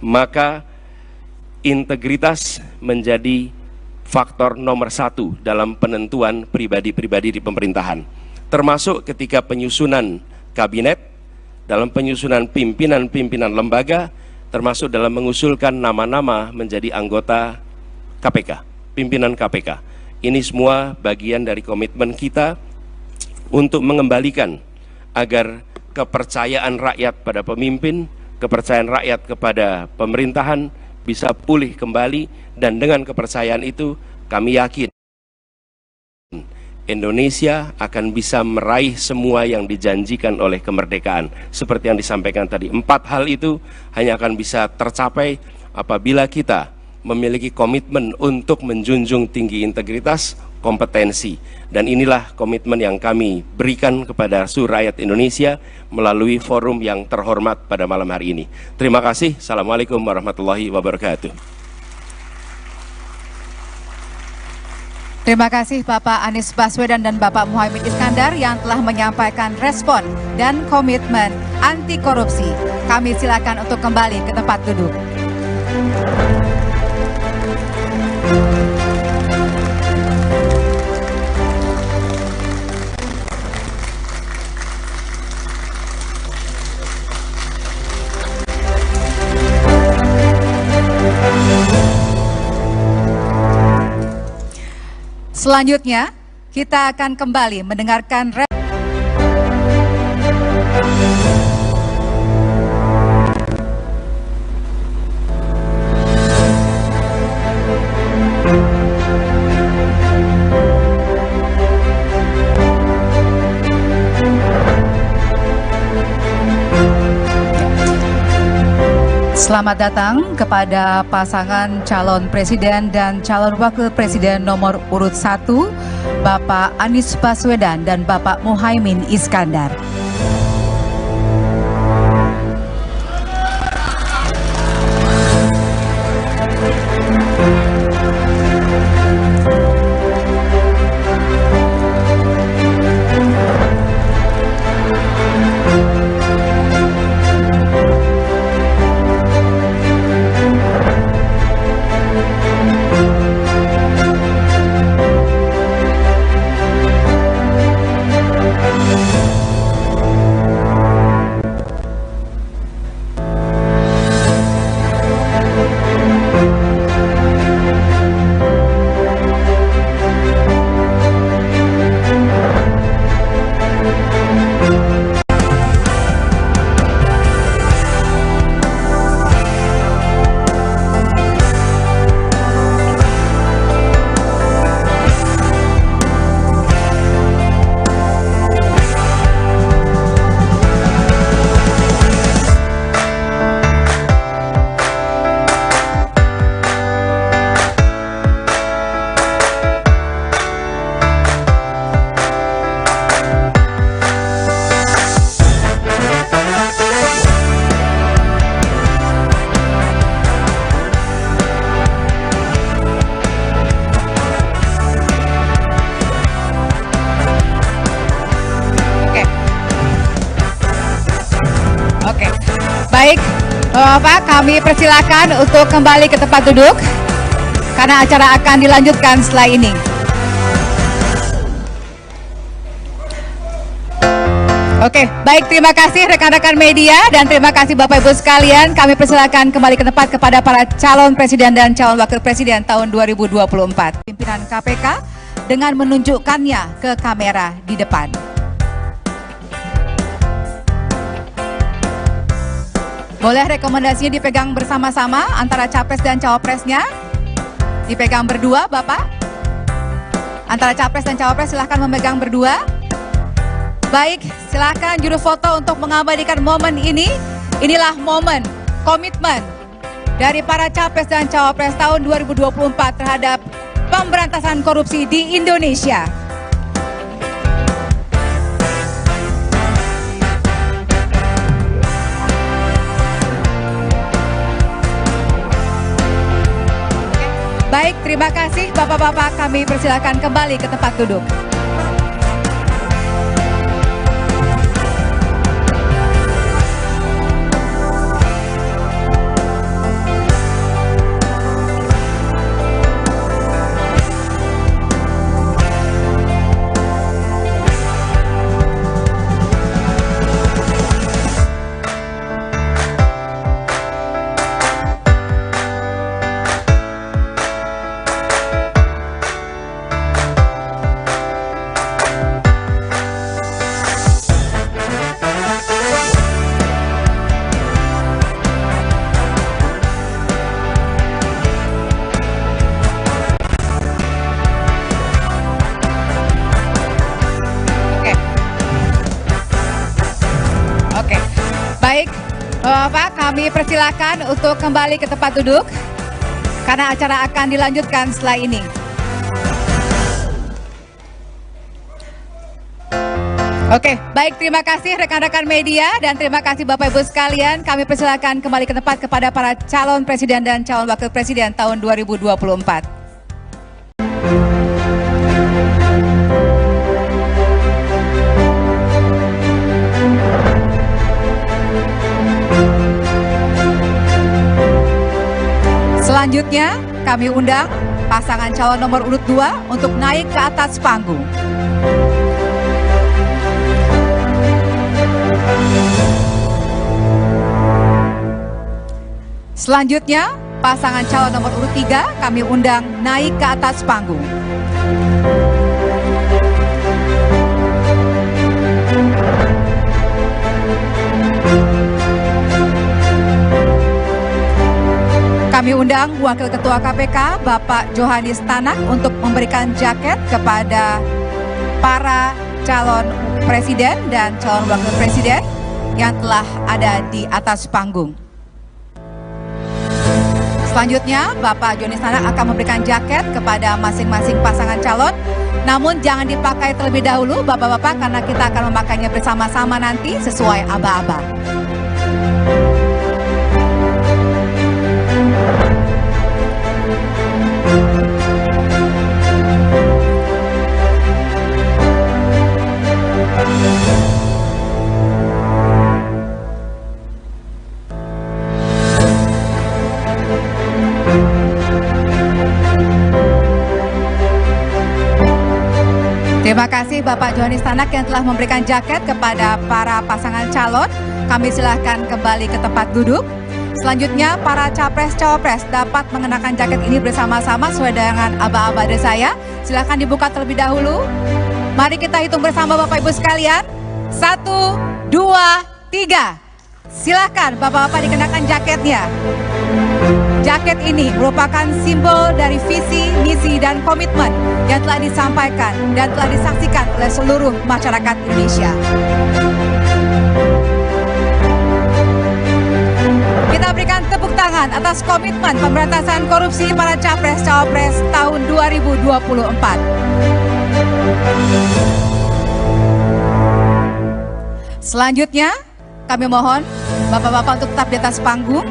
maka integritas menjadi faktor nomor satu dalam penentuan pribadi-pribadi di pemerintahan, termasuk ketika penyusunan kabinet, dalam penyusunan pimpinan-pimpinan lembaga, termasuk dalam mengusulkan nama-nama menjadi anggota KPK, pimpinan KPK. Ini semua bagian dari komitmen kita untuk mengembalikan agar kepercayaan rakyat pada pemimpin, kepercayaan rakyat kepada pemerintahan bisa pulih kembali, dan dengan kepercayaan itu kami yakin Indonesia akan bisa meraih semua yang dijanjikan oleh kemerdekaan. Seperti yang disampaikan tadi, 4 hal itu hanya akan bisa tercapai apabila kita memiliki komitmen untuk menjunjung tinggi integritas, kompetensi. Dan inilah komitmen yang kami berikan kepada seluruh rakyat Indonesia melalui forum yang terhormat pada malam hari ini. Terima kasih. Assalamualaikum warahmatullahi wabarakatuh. Terima kasih Bapak Anies Baswedan dan Bapak Muhaimin Iskandar yang telah menyampaikan respon dan komitmen anti korupsi. Kami silakan untuk kembali ke tempat duduk. Selanjutnya, kita akan kembali mendengarkan Selamat datang kepada pasangan calon presiden dan calon wakil presiden nomor urut 1, Bapak Anies Baswedan dan Bapak Muhaimin Iskandar. Baik, Bapak, kami persilakan untuk kembali ke tempat duduk karena acara akan dilanjutkan setelah ini. Oke, baik, terima kasih rekan-rekan media dan terima kasih Bapak Ibu sekalian. Kami persilakan kembali ke tempat kepada para calon presiden dan calon wakil presiden tahun 2024. Pimpinan KPK dengan menunjukkannya ke kamera di depan. Boleh rekomendasinya dipegang bersama-sama antara capres dan cawapresnya? Dipegang berdua, Bapak? Antara capres dan cawapres silahkan memegang berdua. Baik, silahkan juru foto untuk mengabadikan momen ini. Inilah momen komitmen dari para capres dan cawapres tahun 2024 terhadap pemberantasan korupsi di Indonesia. Baik, terima kasih Bapak-Bapak, kami persilakan kembali ke tempat duduk. Bapak, kami persilakan untuk kembali ke tempat duduk karena acara akan dilanjutkan setelah ini. Oke, baik, terima kasih rekan-rekan media dan terima kasih Bapak Ibu sekalian. Kami persilakan kembali ke tempat kepada para calon presiden dan calon wakil presiden tahun 2024. Selanjutnya, kami undang pasangan calon nomor urut 2 untuk naik ke atas panggung. Selanjutnya, pasangan calon nomor urut 3 kami undang naik ke atas panggung. Kami undang Wakil Ketua KPK Bapak Johanis Tanak untuk memberikan jaket kepada para calon presiden dan calon wakil presiden yang telah ada di atas panggung. Selanjutnya, Bapak Johanis Tanak akan memberikan jaket kepada masing-masing pasangan calon. Namun jangan dipakai terlebih dahulu Bapak-bapak, karena kita akan memakainya bersama-sama nanti sesuai aba-aba. Terima kasih Bapak Johanis Tanak yang telah memberikan jaket kepada para pasangan calon. Kami silahkan kembali ke tempat duduk. Selanjutnya para capres-cawapres dapat mengenakan jaket ini bersama-sama sesuai dengan aba-aba dari saya. Silahkan dibuka terlebih dahulu. Mari kita hitung bersama Bapak Ibu sekalian. 1, 2, 3. Silahkan Bapak-bapak dikenakan jaketnya. Jaket ini merupakan simbol dari visi, misi, dan komitmen yang telah disampaikan dan telah disaksikan oleh seluruh masyarakat Indonesia. Kita berikan tepuk tangan atas komitmen pemberantasan korupsi para capres-cawapres tahun 2024. Selanjutnya, kami mohon Bapak-bapak untuk tetap di atas panggung.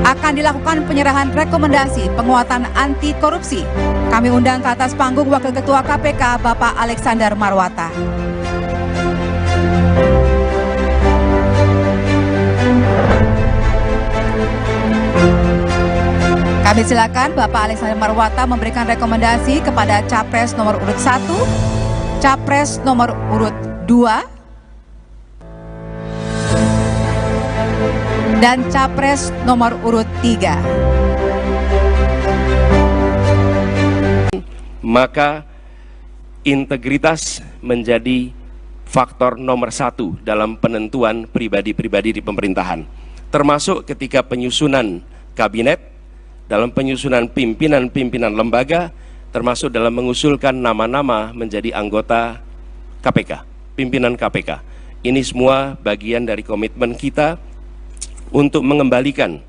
Akan dilakukan penyerahan rekomendasi penguatan anti korupsi. Kami undang ke atas panggung Wakil Ketua KPK Bapak Alexander Marwata. Kami silakan Bapak Alexander Marwata memberikan rekomendasi kepada Capres nomor urut 1, Capres nomor urut 2, dan Capres nomor urut 3. Maka integritas menjadi faktor nomor 1 dalam penentuan pribadi-pribadi di pemerintahan. Termasuk ketika penyusunan kabinet, dalam penyusunan pimpinan-pimpinan lembaga, termasuk dalam mengusulkan nama-nama menjadi anggota KPK, pimpinan KPK. Ini semua bagian dari komitmen kita untuk mengembalikan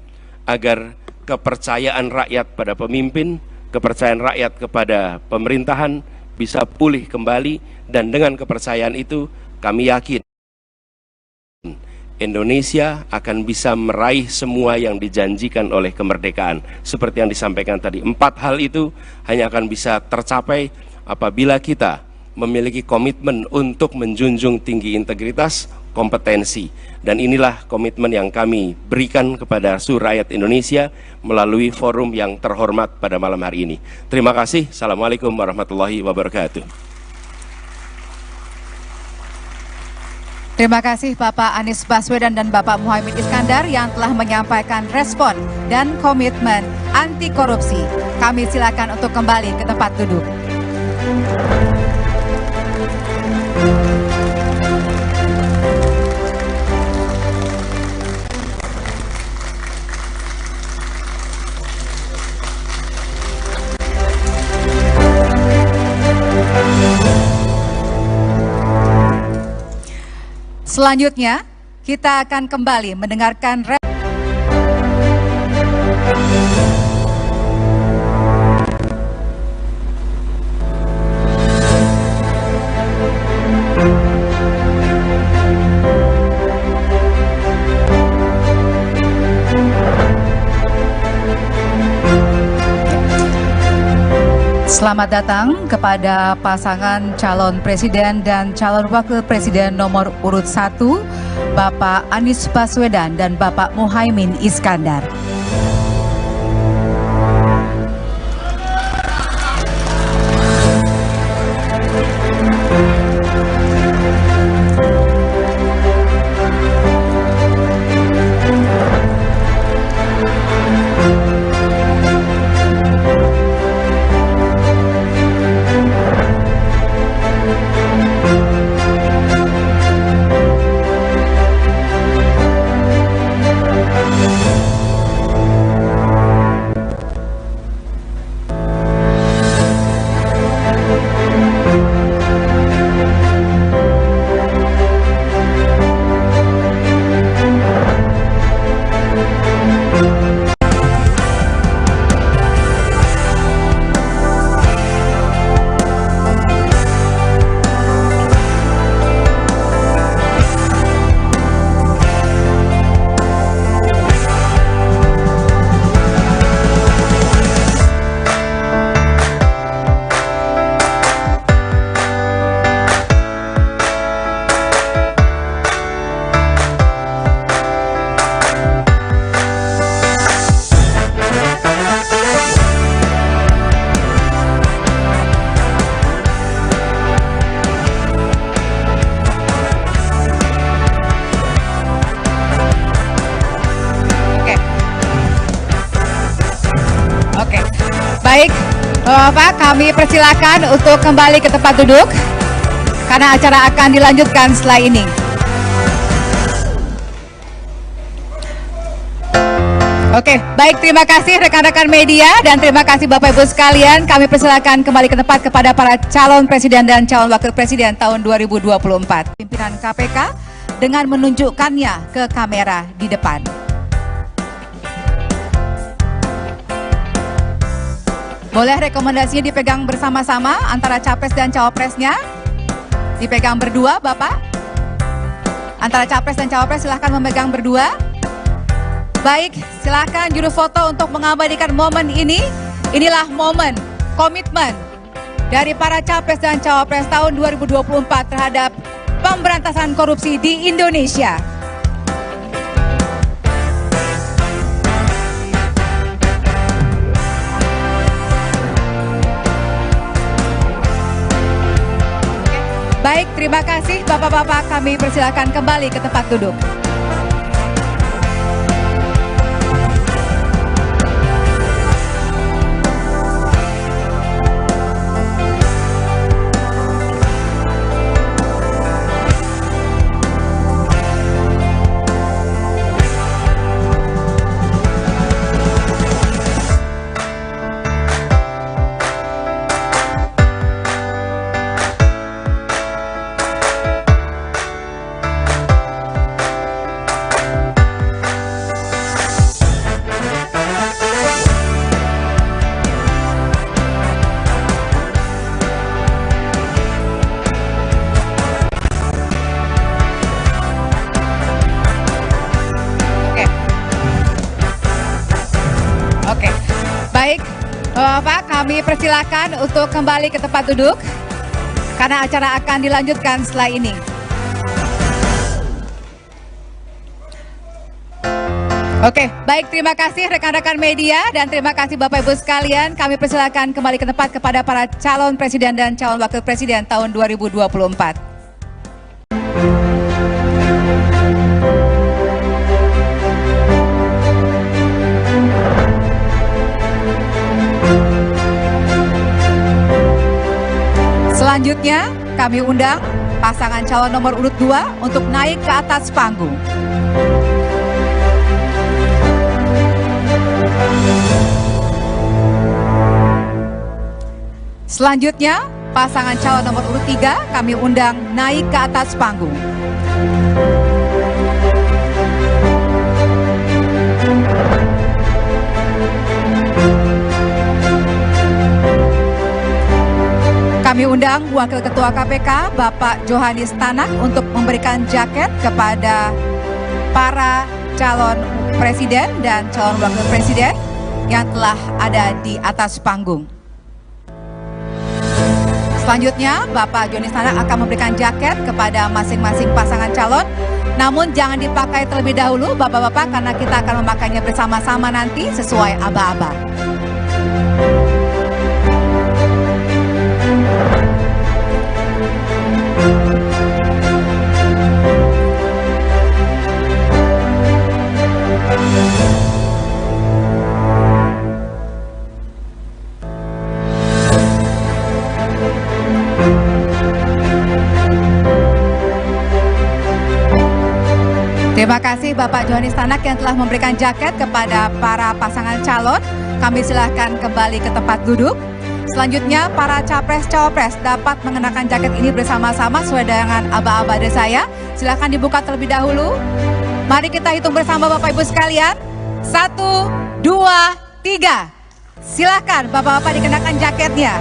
agar kepercayaan rakyat pada pemimpin, kepercayaan rakyat kepada pemerintahan bisa pulih kembali, dan dengan kepercayaan itu kami yakin Indonesia akan bisa meraih semua yang dijanjikan oleh kemerdekaan. Seperti yang disampaikan tadi, 4 hal itu hanya akan bisa tercapai apabila kita memiliki komitmen untuk menjunjung tinggi integritas, kompetensi, dan inilah komitmen yang kami berikan kepada seluruh rakyat Indonesia melalui forum yang terhormat pada malam hari ini. Terima kasih. Assalamualaikum warahmatullahi wabarakatuh. Terima kasih Bapak Anies Baswedan dan Bapak Muhaimin Iskandar yang telah menyampaikan respon dan komitmen anti korupsi. Kami silakan untuk kembali ke tempat duduk. Selanjutnya, kita akan kembali mendengarkan Selamat datang kepada pasangan calon presiden dan calon wakil presiden nomor urut 1, Bapak Anies Baswedan dan Bapak Muhaimin Iskandar. Baik, Bapak, kami persilakan untuk kembali ke tempat duduk karena acara akan dilanjutkan setelah ini. Oke, baik, terima kasih rekan-rekan media dan terima kasih Bapak Ibu sekalian. Kami persilakan kembali ke tempat kepada para calon presiden dan calon wakil presiden tahun 2024. Pimpinan KPK dengan menunjukkannya ke kamera di depan. Boleh rekomendasinya dipegang bersama-sama antara capres dan cawapresnya? Dipegang berdua, Bapak? Antara capres dan cawapres silahkan memegang berdua. Baik, silahkan juru foto untuk mengabadikan momen ini. Inilah momen komitmen dari para capres dan cawapres tahun 2024 terhadap pemberantasan korupsi di Indonesia. Baik, terima kasih Bapak-Bapak, kami persilakan kembali ke tempat duduk. Baik, Bapak, kami persilakan untuk kembali ke tempat duduk karena acara akan dilanjutkan setelah ini. Oke, baik, terima kasih rekan-rekan media dan terima kasih Bapak Ibu sekalian. Kami persilakan kembali ke tempat kepada para calon presiden dan calon wakil presiden tahun 2024. Selanjutnya, kami undang pasangan calon nomor urut 2 untuk naik ke atas panggung. Selanjutnya, pasangan calon nomor urut 3 kami undang naik ke atas panggung. undang Wakil Ketua KPK Bapak Johanis Tanak untuk memberikan jaket kepada para calon presiden dan calon wakil presiden yang telah ada di atas panggung. Selanjutnya, Bapak Johanis Tanak akan memberikan jaket kepada masing-masing pasangan calon. Namun jangan dipakai terlebih dahulu Bapak-Bapak, karena kita akan memakainya bersama-sama nanti sesuai aba-aba. Terima kasih Bapak Johanis Tanak yang telah memberikan jaket kepada para pasangan calon. Kami silahkan kembali ke tempat duduk. Selanjutnya para capres-cawapres dapat mengenakan jaket ini bersama-sama sesuai dengan aba-aba dari saya. Silahkan dibuka terlebih dahulu. Mari kita hitung bersama Bapak Ibu sekalian. 1, 2, 3. Silahkan Bapak-Bapak dikenakan jaketnya.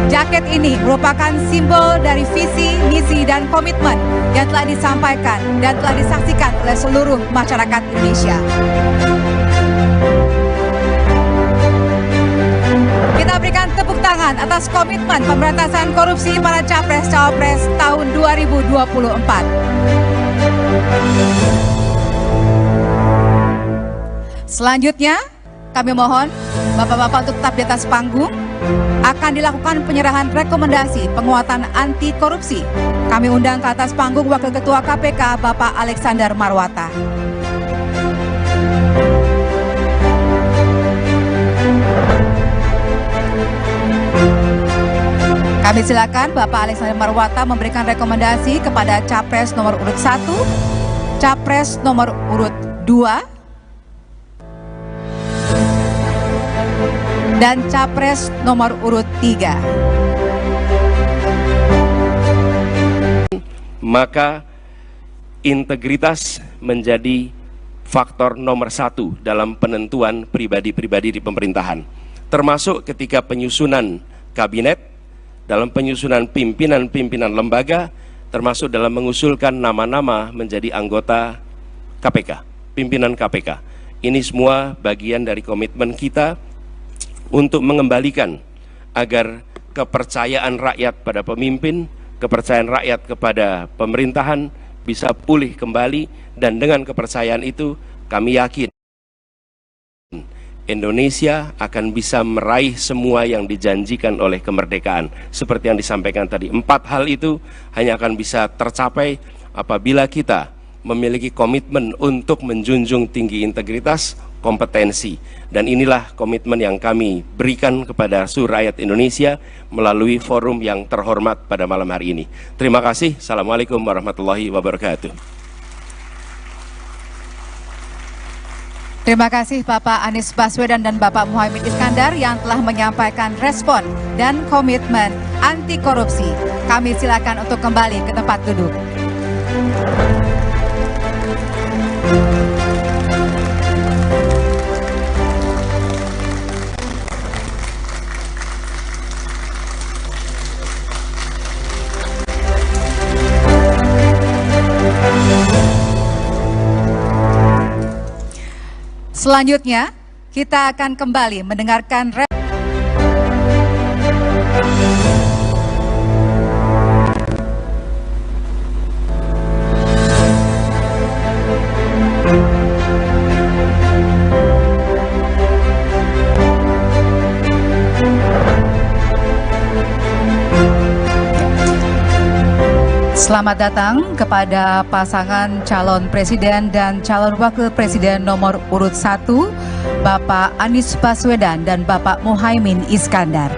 Jaket ini merupakan simbol dari visi, misi, dan komitmen yang telah disampaikan dan telah disaksikan oleh seluruh masyarakat Indonesia. Kita berikan tepuk tangan atas komitmen pemberantasan korupsi para capres-cawapres tahun 2024. Selanjutnya, kami mohon Bapak-Bapak untuk tetap di atas panggung. Akan dilakukan penyerahan rekomendasi penguatan anti korupsi. Kami undang ke atas panggung Wakil Ketua KPK Bapak Alexander Marwata. Kami silakan Bapak Alexander Marwata memberikan rekomendasi kepada Capres nomor urut 1, Capres nomor urut 2, dan Capres nomor urut 3. Maka integritas menjadi faktor nomor 1 dalam penentuan pribadi-pribadi di pemerintahan. Termasuk ketika penyusunan kabinet, dalam penyusunan pimpinan-pimpinan lembaga, termasuk dalam mengusulkan nama-nama menjadi anggota KPK, pimpinan KPK. Ini semua bagian dari komitmen kita untuk mengembalikan agar kepercayaan rakyat pada pemimpin, kepercayaan rakyat kepada pemerintahan bisa pulih kembali, dan dengan kepercayaan itu kami yakin Indonesia akan bisa meraih semua yang dijanjikan oleh kemerdekaan. Seperti yang disampaikan tadi, 4 hal itu hanya akan bisa tercapai apabila kita memiliki komitmen untuk menjunjung tinggi integritas, kompetensi, dan inilah komitmen yang kami berikan kepada seluruh rakyat Indonesia melalui forum yang terhormat pada malam hari ini. Terima kasih. Assalamualaikum warahmatullahi wabarakatuh. Terima kasih Bapak Anies Baswedan dan Bapak Muhaimin Iskandar yang telah menyampaikan respon dan komitmen anti korupsi. Kami silakan untuk kembali ke tempat duduk. Selanjutnya, kita akan kembali mendengarkan Selamat datang kepada pasangan calon presiden dan calon wakil presiden nomor urut 1, Bapak Anies Baswedan dan Bapak Muhaimin Iskandar.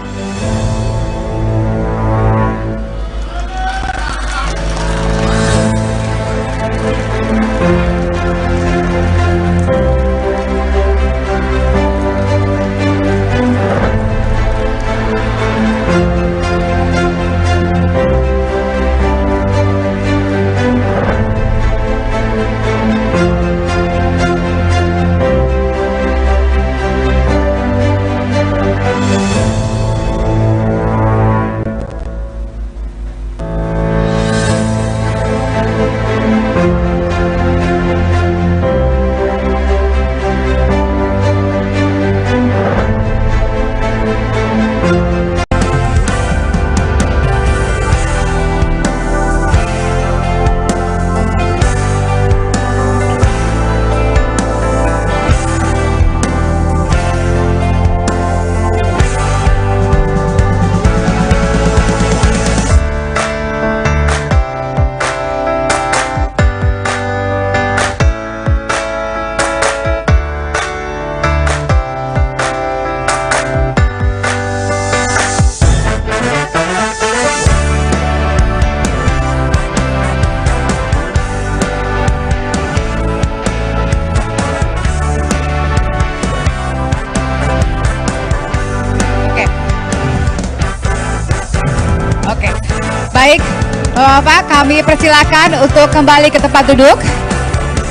Baik, Bapak, kami persilakan untuk kembali ke tempat duduk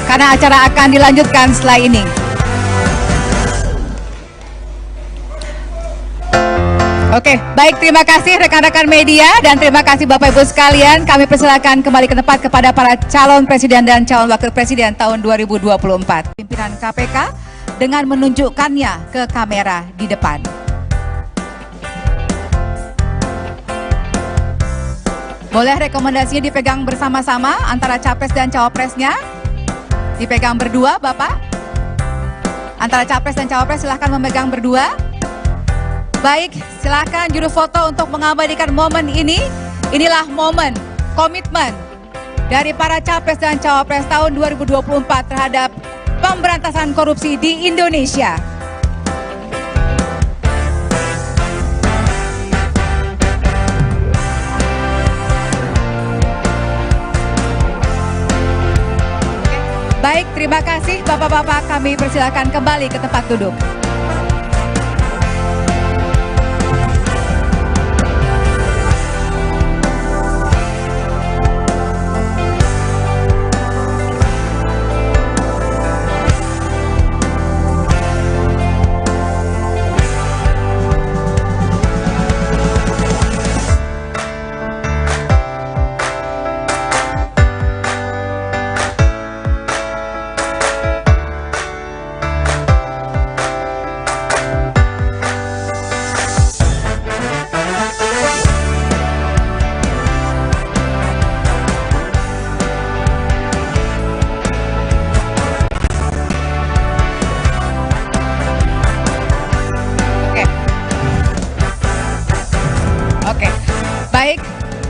karena acara akan dilanjutkan setelah ini. Oke, baik, terima kasih rekan-rekan media dan terima kasih Bapak Ibu sekalian. Kami persilakan kembali ke tempat kepada para calon presiden dan calon wakil presiden tahun 2024. Pimpinan KPK dengan menunjukkannya ke kamera di depan. Boleh rekomendasinya dipegang bersama-sama antara capres dan cawapresnya. Dipegang berdua, Bapak. Antara capres dan cawapres silahkan memegang berdua. Baik, silakan juru foto untuk mengabadikan momen ini. Inilah momen komitmen dari para capres dan cawapres tahun 2024 terhadap pemberantasan korupsi di Indonesia. Baik, terima kasih Bapak-Bapak, kami persilakan kembali ke tempat duduk.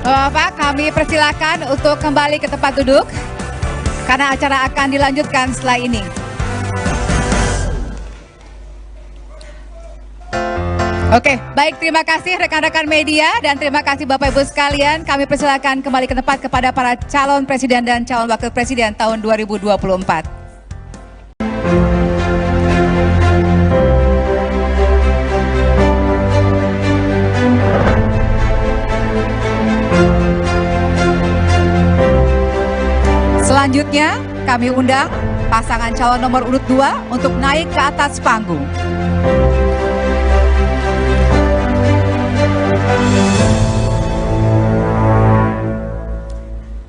Bapak, kami persilakan untuk kembali ke tempat duduk karena acara akan dilanjutkan setelah ini. Oke, baik, terima kasih rekan-rekan media dan terima kasih Bapak Ibu sekalian. Kami persilakan kembali ke tempat kepada para calon presiden dan calon wakil presiden tahun 2024. Selanjutnya, kami undang pasangan calon nomor urut 2 untuk naik ke atas panggung.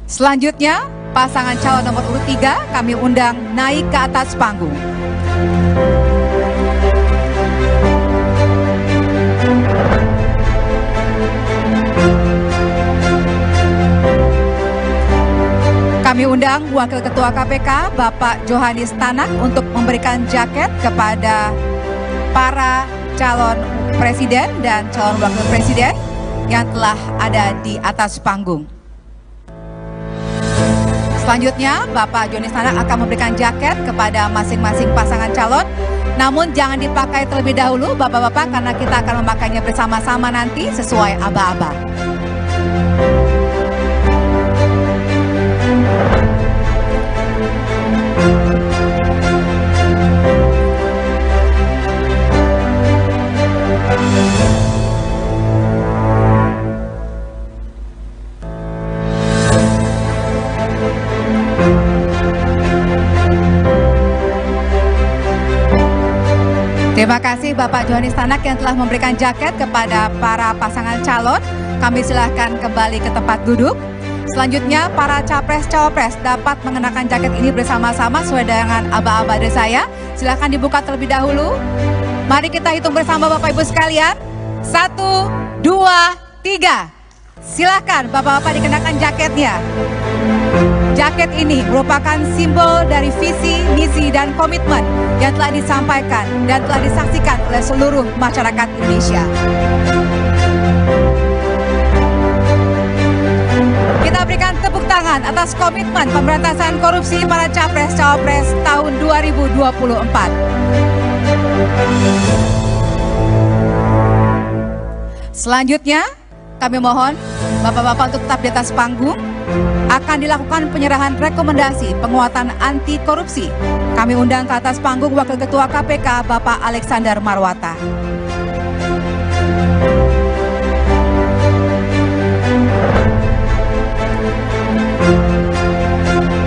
Selanjutnya, pasangan calon nomor urut 3 kami undang naik ke atas panggung. Kami undang Wakil Ketua KPK Bapak Johanis Tanak untuk memberikan jaket kepada para calon presiden dan calon wakil presiden yang telah ada di atas panggung. Selanjutnya, Bapak Johanis Tanak akan memberikan jaket kepada masing-masing pasangan calon. Namun jangan dipakai terlebih dahulu Bapak-Bapak karena kita akan memakainya bersama-sama nanti sesuai aba-aba. Terima kasih Bapak Johanis Tanak yang telah memberikan jaket kepada para pasangan calon. Kami silahkan kembali ke tempat duduk. Selanjutnya para capres-cawapres dapat mengenakan jaket ini bersama-sama sesuai dengan aba-aba dari saya. Silahkan dibuka terlebih dahulu. Mari kita hitung bersama Bapak Ibu sekalian. 1, 2, 3. Silahkan Bapak-Bapak dikenakan jaketnya. Jaket ini merupakan simbol dari visi, misi, dan komitmen yang telah disampaikan dan telah disaksikan oleh seluruh masyarakat Indonesia. Kita berikan tepuk tangan atas komitmen pemberantasan korupsi para capres-cawapres tahun 2024. Selanjutnya, kami mohon Bapak-Bapak untuk tetap di atas panggung. Akan dilakukan penyerahan rekomendasi penguatan anti korupsi. Kami undang ke atas panggung Wakil Ketua KPK Bapak Alexander Marwata.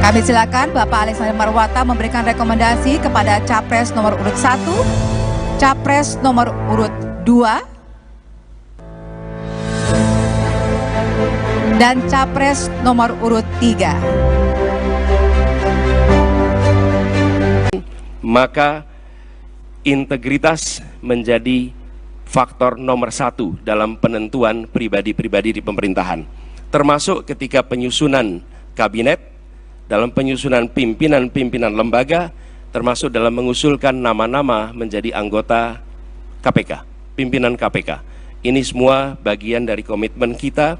Kami silakan Bapak Alexander Marwata memberikan rekomendasi kepada Capres nomor urut 1, Capres nomor urut 2, dan Capres nomor urut 3. Maka integritas menjadi faktor nomor 1 dalam penentuan pribadi-pribadi di pemerintahan, termasuk ketika penyusunan kabinet, dalam penyusunan pimpinan-pimpinan lembaga, termasuk dalam mengusulkan nama-nama menjadi anggota KPK, pimpinan KPK. Ini semua bagian dari komitmen kita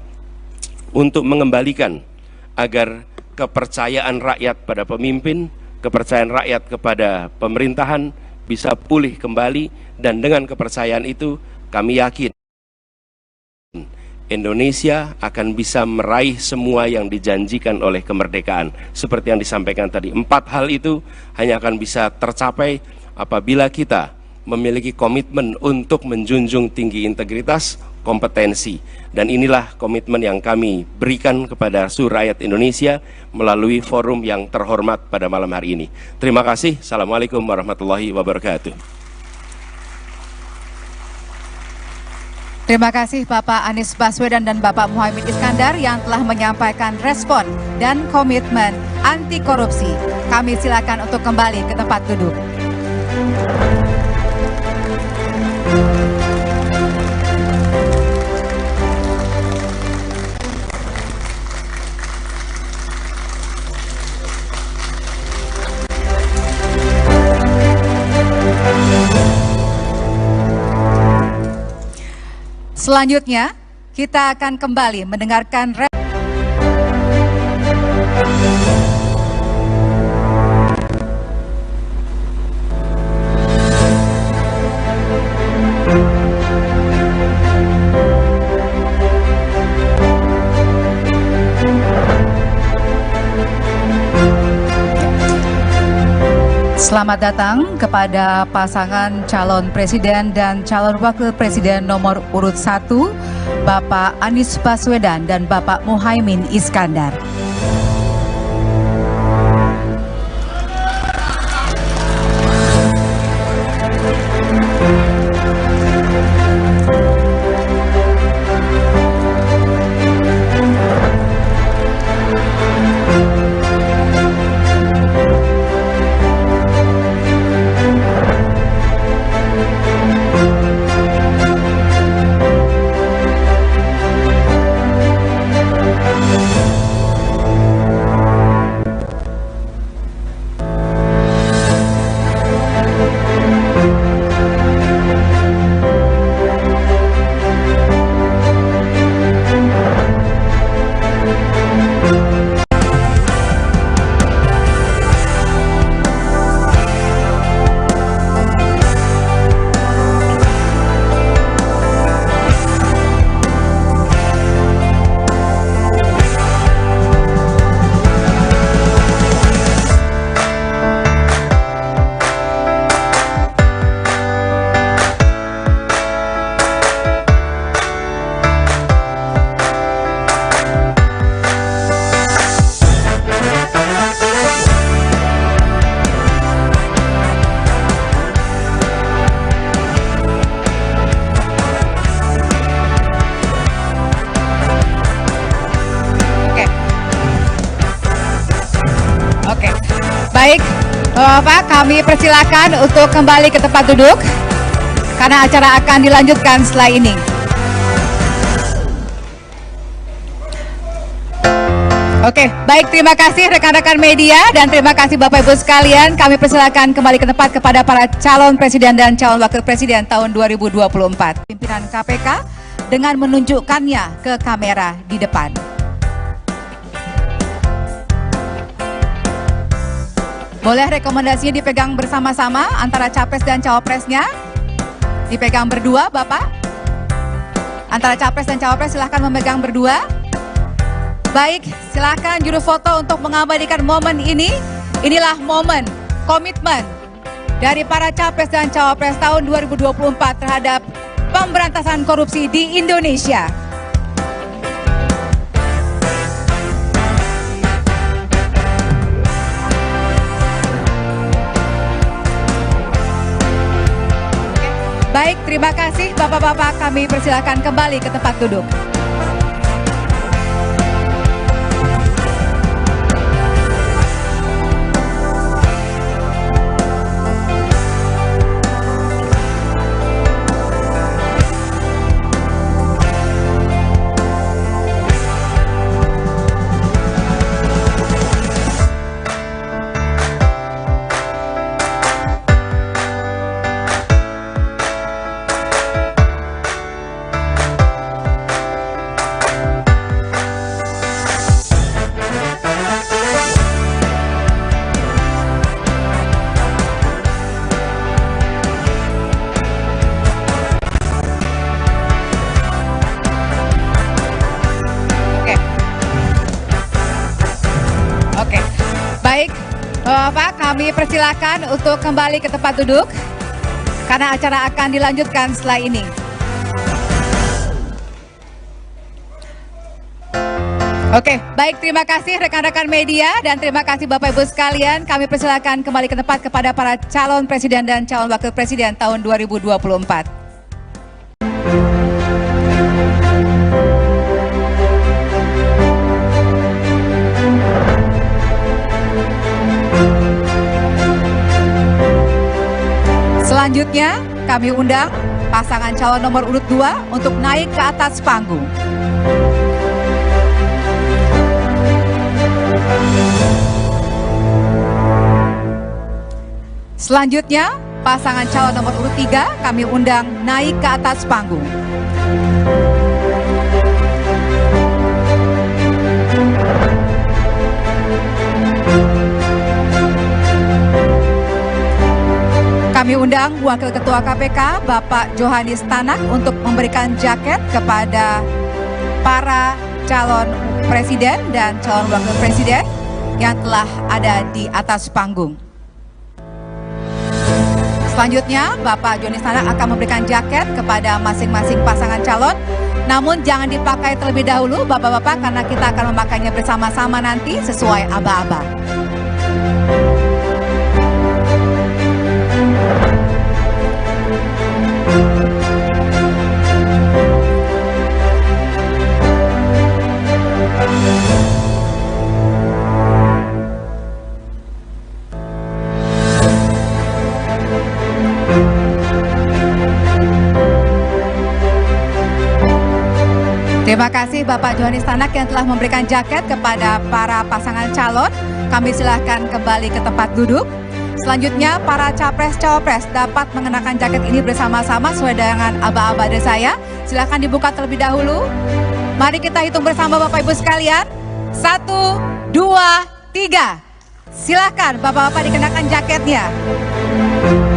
untuk mengembalikan agar kepercayaan rakyat pada pemimpin, kepercayaan rakyat kepada pemerintahan bisa pulih kembali, dan dengan kepercayaan itu kami yakin Indonesia akan bisa meraih semua yang dijanjikan oleh kemerdekaan. Seperti yang disampaikan tadi, 4 hal itu hanya akan bisa tercapai apabila kita memiliki komitmen untuk menjunjung tinggi integritas, kompetensi. Dan inilah komitmen yang kami berikan kepada seluruh rakyat Indonesia melalui forum yang terhormat pada malam hari ini. Terima kasih. Assalamualaikum warahmatullahi wabarakatuh. Terima kasih Bapak Anies Baswedan dan Bapak Muhaimin Iskandar yang telah menyampaikan respon dan komitmen anti korupsi. Kami silakan untuk kembali ke tempat duduk. Selanjutnya, kita akan kembali mendengarkan Selamat datang kepada pasangan calon presiden dan calon wakil presiden nomor urut 1, Bapak Anies Baswedan dan Bapak Muhaimin Iskandar. Baik, Bapak, kami persilakan untuk kembali ke tempat duduk karena acara akan dilanjutkan setelah ini. Oke, baik, terima kasih rekan-rekan media dan terima kasih Bapak Ibu sekalian. Kami persilakan kembali ke tempat kepada para calon presiden dan calon wakil presiden tahun 2024. Pimpinan KPK dengan menunjukkannya ke kamera di depan. Boleh rekomendasinya dipegang bersama-sama antara capres dan cawapresnya? Dipegang berdua, Bapak? Antara capres dan cawapres silahkan memegang berdua. Baik, silahkan juru foto untuk mengabadikan momen ini. Inilah momen komitmen dari para capres dan cawapres tahun 2024 terhadap pemberantasan korupsi di Indonesia. Baik, terima kasih Bapak-Bapak, kami persilakan kembali ke tempat duduk. Baik, Bapak, kami persilakan untuk kembali ke tempat duduk karena acara akan dilanjutkan setelah ini. Oke, baik, terima kasih rekan-rekan media dan terima kasih Bapak Ibu sekalian. Kami persilakan kembali ke tempat kepada para calon presiden dan calon wakil presiden tahun 2024. Selanjutnya, kami undang pasangan calon nomor urut 2 untuk naik ke atas panggung. Selanjutnya, pasangan calon nomor urut 3 kami undang naik ke atas panggung. Kami undang Wakil Ketua KPK Bapak Johanis Tanak untuk memberikan jaket kepada para calon presiden dan calon wakil presiden yang telah ada di atas panggung. Selanjutnya, Bapak Johanis Tanak akan memberikan jaket kepada masing-masing pasangan calon. Namun jangan dipakai terlebih dahulu Bapak-Bapak karena kita akan memakainya bersama-sama nanti sesuai aba-aba. Terima kasih Bapak Johanis Tanak yang telah memberikan jaket kepada para pasangan calon. Kami silahkan kembali ke tempat duduk. Selanjutnya para capres-cawapres dapat mengenakan jaket ini bersama-sama sesuai dengan aba-aba dari saya. Silahkan dibuka terlebih dahulu. Mari kita hitung bersama Bapak Ibu sekalian. 1, 2, 3. Silahkan Bapak-Bapak dikenakan jaketnya.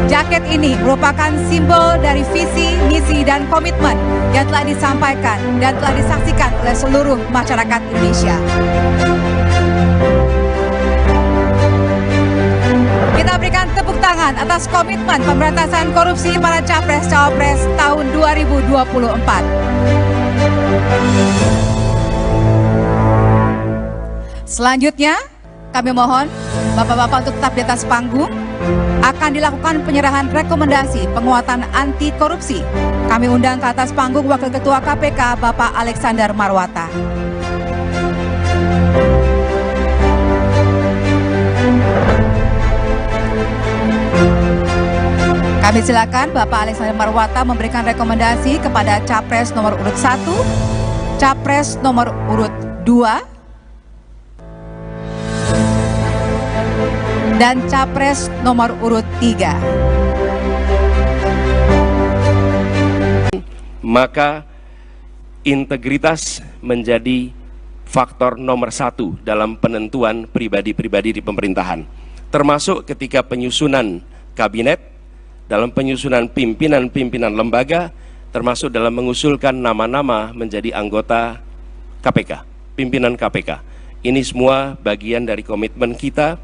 Jaket ini merupakan simbol dari visi, misi, dan komitmen yang telah disampaikan dan telah disaksikan oleh seluruh masyarakat Indonesia. Kita berikan tepuk tangan atas komitmen pemberantasan korupsi para capres-cawapres tahun 2024. Selanjutnya, kami mohon Bapak-Bapak untuk tetap di atas panggung. Akan dilakukan penyerahan rekomendasi penguatan anti korupsi. Kami undang ke atas panggung Wakil Ketua KPK Bapak Alexander Marwata. Kami silakan Bapak Alexander Marwata memberikan rekomendasi kepada Capres nomor urut 1, Capres nomor urut 2, dan Capres nomor urut 3. Maka integritas menjadi faktor nomor 1 dalam penentuan pribadi-pribadi di pemerintahan. Termasuk ketika penyusunan kabinet, dalam penyusunan pimpinan-pimpinan lembaga, termasuk dalam mengusulkan nama-nama menjadi anggota KPK, pimpinan KPK. Ini semua bagian dari komitmen kita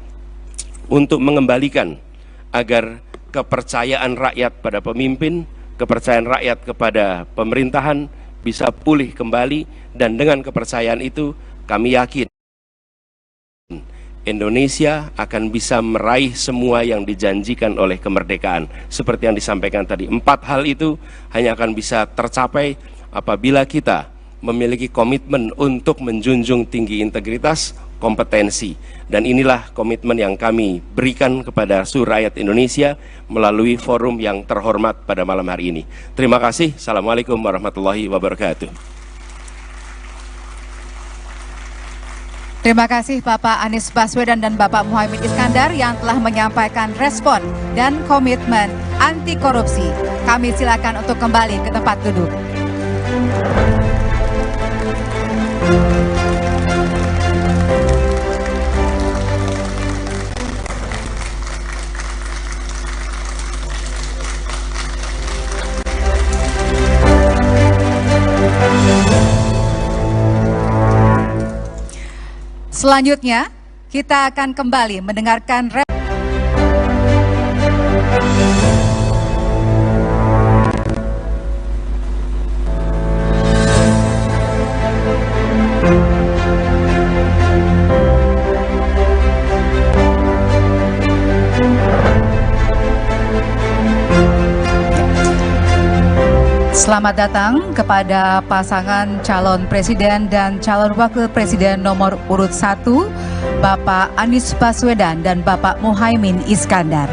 untuk mengembalikan agar kepercayaan rakyat pada pemimpin, kepercayaan rakyat kepada pemerintahan bisa pulih kembali, dan dengan kepercayaan itu kami yakin Indonesia akan bisa meraih semua yang dijanjikan oleh kemerdekaan. Seperti yang disampaikan tadi, 4 hal itu hanya akan bisa tercapai apabila kita memiliki komitmen untuk menjunjung tinggi integritas, kompetensi. Dan inilah komitmen yang kami berikan kepada seluruh rakyat Indonesia melalui forum yang terhormat pada malam hari ini. Terima kasih. Assalamualaikum warahmatullahi wabarakatuh. Terima kasih Bapak Anies Baswedan dan Bapak Muhaimin Iskandar yang telah menyampaikan respon dan komitmen anti korupsi. Kami silakan untuk kembali ke tempat duduk. Selanjutnya, kita akan kembali mendengarkan Selamat datang kepada pasangan calon presiden dan calon wakil presiden nomor urut 1, Bapak Anies Baswedan dan Bapak Muhaimin Iskandar.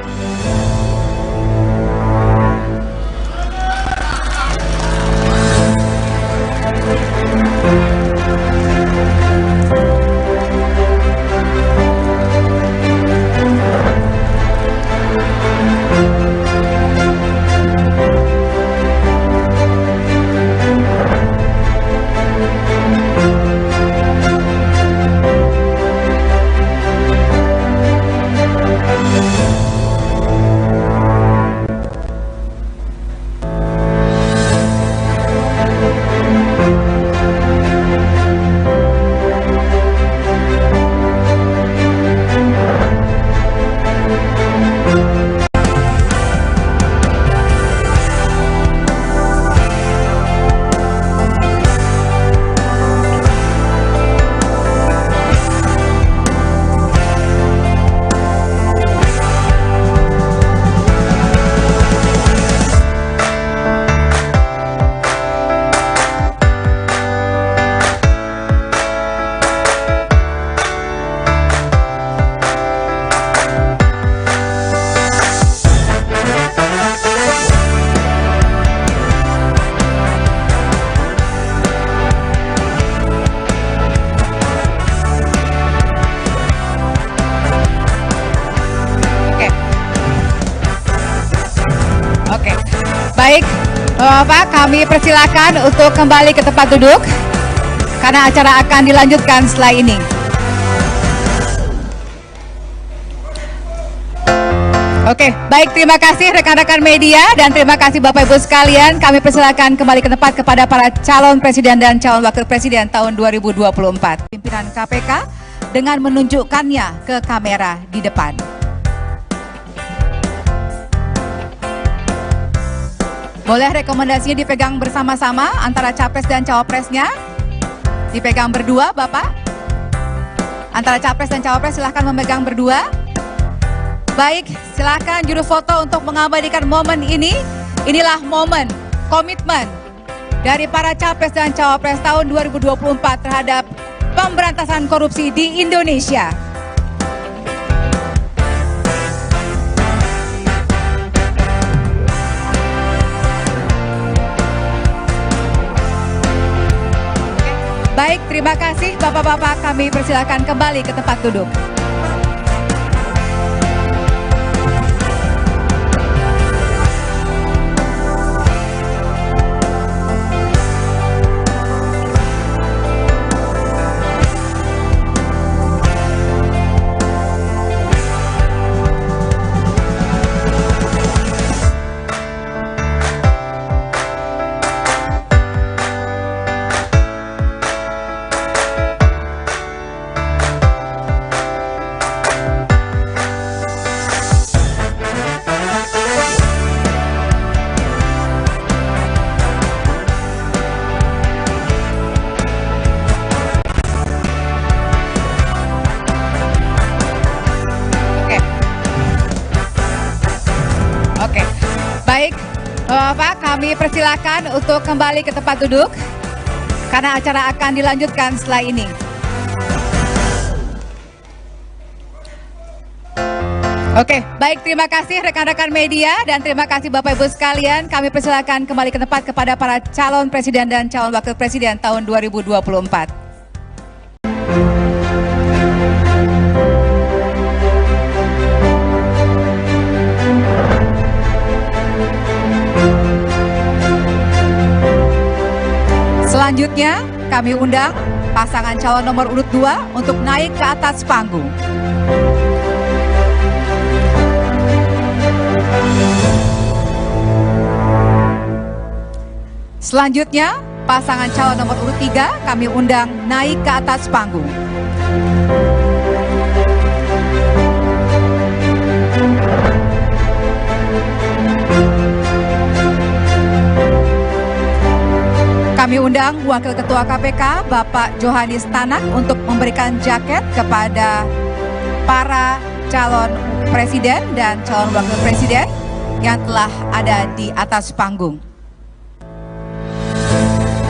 Baik, Bapak, kami persilakan untuk kembali ke tempat duduk karena acara akan dilanjutkan setelah ini. Oke, baik, terima kasih rekan-rekan media dan terima kasih Bapak Ibu sekalian. Kami persilakan kembali ke tempat kepada para calon presiden dan calon wakil presiden tahun 2024. Pimpinan KPK dengan menunjukkannya ke kamera di depan. Boleh rekomendasinya dipegang bersama-sama antara capres dan cawapresnya? Dipegang berdua, Bapak? Antara capres dan cawapres silahkan memegang berdua. Baik, silahkan juru foto untuk mengabadikan momen ini. Inilah momen komitmen dari para capres dan cawapres tahun 2024 terhadap pemberantasan korupsi di Indonesia. Baik, terima kasih Bapak-Bapak, kami persilakan kembali ke tempat duduk. Bapak, kami persilakan untuk kembali ke tempat duduk karena acara akan dilanjutkan setelah ini. Oke, baik, terima kasih rekan-rekan media dan terima kasih Bapak Ibu sekalian. Kami persilakan kembali ke tempat kepada para calon presiden dan calon wakil presiden tahun 2024. Selanjutnya, kami undang pasangan calon nomor urut 2 untuk naik ke atas panggung. Selanjutnya, pasangan calon nomor urut 3 kami undang naik ke atas panggung. Kami undang Wakil Ketua KPK Bapak Johanis Tanak untuk memberikan jaket kepada para calon presiden dan calon wakil presiden yang telah ada di atas panggung.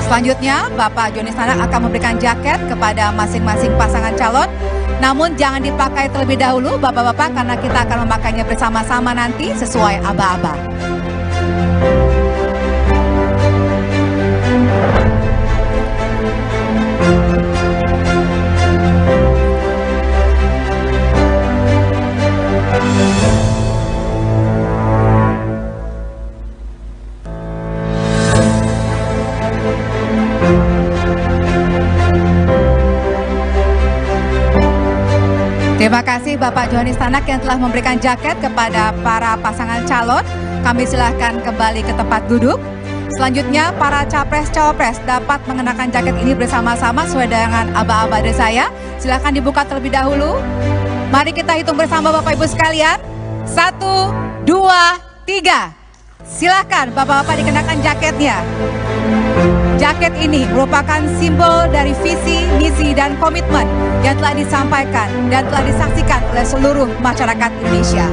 Selanjutnya, Bapak Johanis Tanak akan memberikan jaket kepada masing-masing pasangan calon. Namun jangan dipakai terlebih dahulu Bapak-Bapak, karena kita akan memakainya bersama-sama nanti sesuai aba-aba. Terima kasih Bapak Johanis Tanak yang telah memberikan jaket kepada para pasangan calon. Kami silahkan kembali ke tempat duduk. Selanjutnya para capres-cawapres dapat mengenakan jaket ini bersama-sama sesuai dengan aba-aba dari saya. Silahkan dibuka terlebih dahulu. Mari kita hitung bersama Bapak Ibu sekalian. 1, 2, 3. Silahkan Bapak-Bapak dikenakan jaketnya. Jaket ini merupakan simbol dari visi, misi, dan komitmen yang telah disampaikan dan telah disaksikan oleh seluruh masyarakat Indonesia.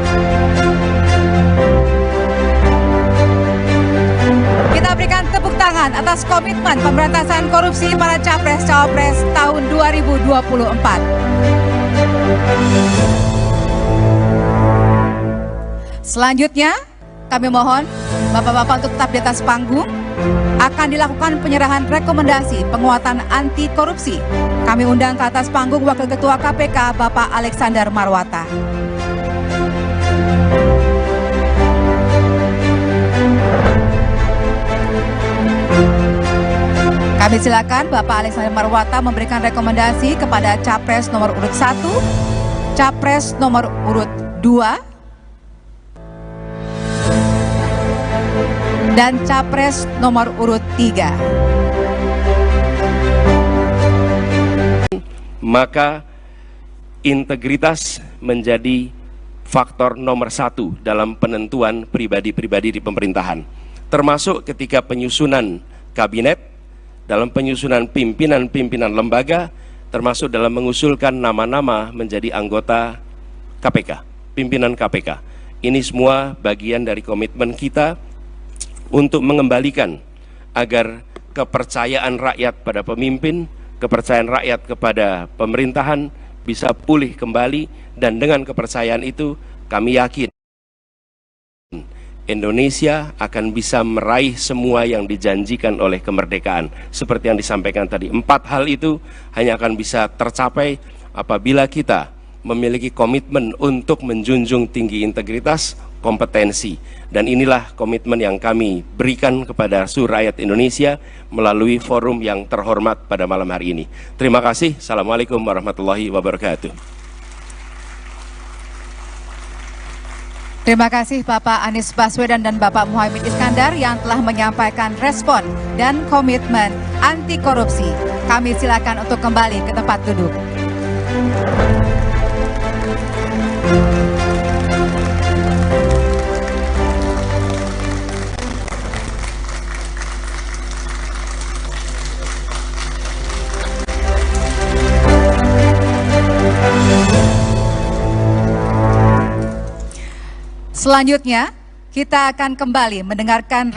Kita berikan tepuk tangan atas komitmen pemberantasan korupsi para capres-cawapres tahun 2024. Selanjutnya, kami mohon Bapak-Bapak untuk tetap di atas panggung. Akan dilakukan penyerahan rekomendasi penguatan anti korupsi. Kami undang ke atas panggung Wakil Ketua KPK Bapak Alexander Marwata. Kami silakan Bapak Alexander Marwata memberikan rekomendasi kepada Capres nomor urut 1, Capres nomor urut 2, dan Capres nomor urut 3. Maka integritas menjadi faktor nomor 1 dalam penentuan pribadi-pribadi di pemerintahan. Termasuk ketika penyusunan kabinet, dalam penyusunan pimpinan-pimpinan lembaga, termasuk dalam mengusulkan nama-nama menjadi anggota KPK, pimpinan KPK. Ini semua bagian dari komitmen kita untuk mengembalikan agar kepercayaan rakyat pada pemimpin, kepercayaan rakyat kepada pemerintahan bisa pulih kembali, dan dengan kepercayaan itu kami yakin Indonesia akan bisa meraih semua yang dijanjikan oleh kemerdekaan. Seperti yang disampaikan tadi, 4 hal itu hanya akan bisa tercapai apabila kita memiliki komitmen untuk menjunjung tinggi integritas, kompetensi, dan inilah komitmen yang kami berikan kepada seluruh rakyat Indonesia melalui forum yang terhormat pada malam hari ini. Terima kasih. Assalamualaikum warahmatullahi wabarakatuh. Terima kasih Bapak Anies Baswedan dan Bapak Muhaimin Iskandar yang telah menyampaikan respon dan komitmen anti korupsi. Kami silakan untuk kembali ke tempat duduk. Selanjutnya, kita akan kembali mendengarkan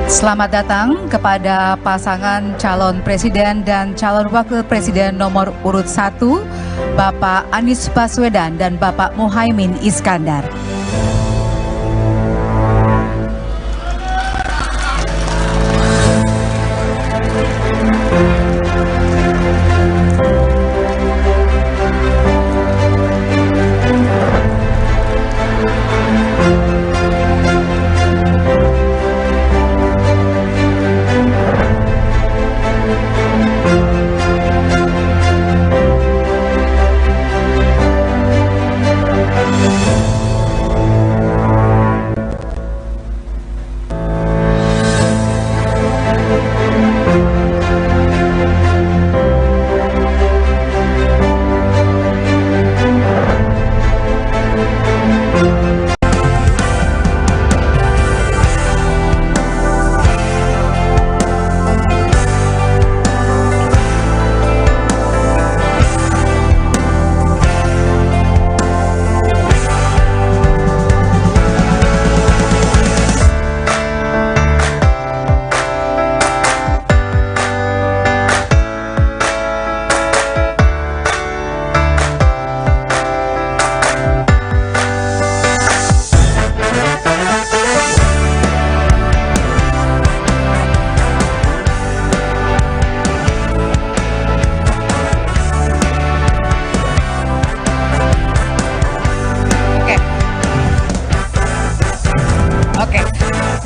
Selamat datang kepada pasangan calon presiden dan calon wakil presiden nomor urut 1, Bapak Anies Baswedan dan Bapak Muhaimin Iskandar.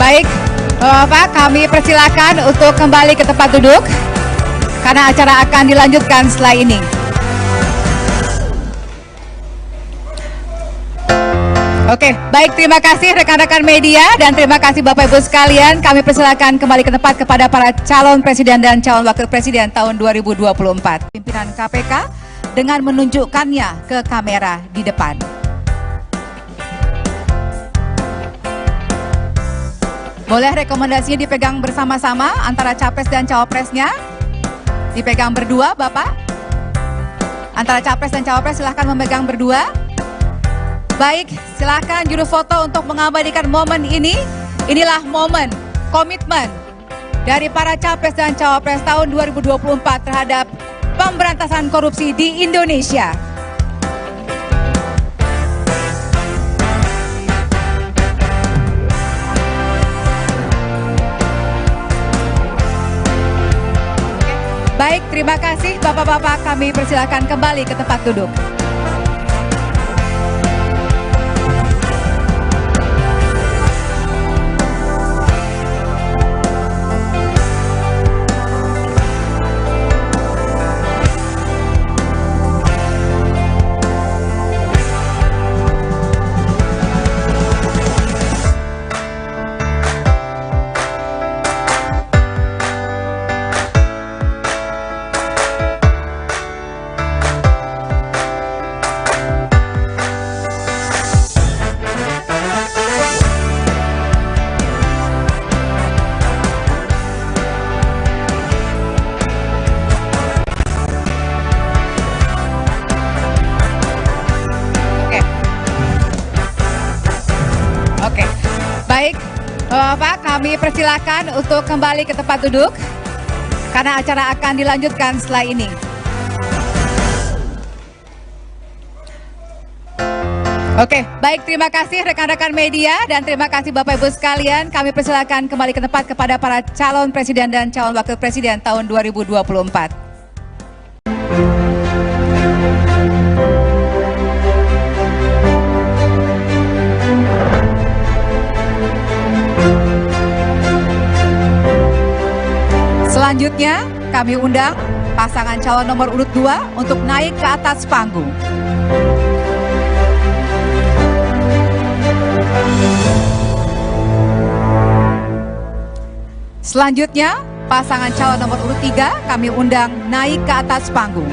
Baik, Bapak, kami persilakan untuk kembali ke tempat duduk karena acara akan dilanjutkan setelah ini. Oke, baik, terima kasih rekan-rekan media dan terima kasih Bapak Ibu sekalian. Kami persilakan kembali ke tempat kepada para calon presiden dan calon wakil presiden tahun 2024. Pimpinan KPK dengan menunjukkannya ke kamera di depan. Boleh rekomendasinya dipegang bersama-sama antara capres dan cawapresnya? Dipegang berdua, Bapak? Antara capres dan cawapres silahkan memegang berdua. Baik, silahkan juru foto untuk mengabadikan momen ini. Inilah momen komitmen dari para capres dan cawapres tahun 2024 terhadap pemberantasan korupsi di Indonesia. Baik, terima kasih Bapak-Bapak, kami persilakan kembali ke tempat duduk. Baik, Bapak, kami persilakan untuk kembali ke tempat duduk karena acara akan dilanjutkan setelah ini. Oke, baik, terima kasih rekan-rekan media dan terima kasih Bapak Ibu sekalian. Kami persilakan kembali ke tempat kepada para calon presiden dan calon wakil presiden tahun 2024. Selanjutnya, kami undang pasangan calon nomor urut 2 untuk naik ke atas panggung. Selanjutnya, pasangan calon nomor urut 3 kami undang naik ke atas panggung.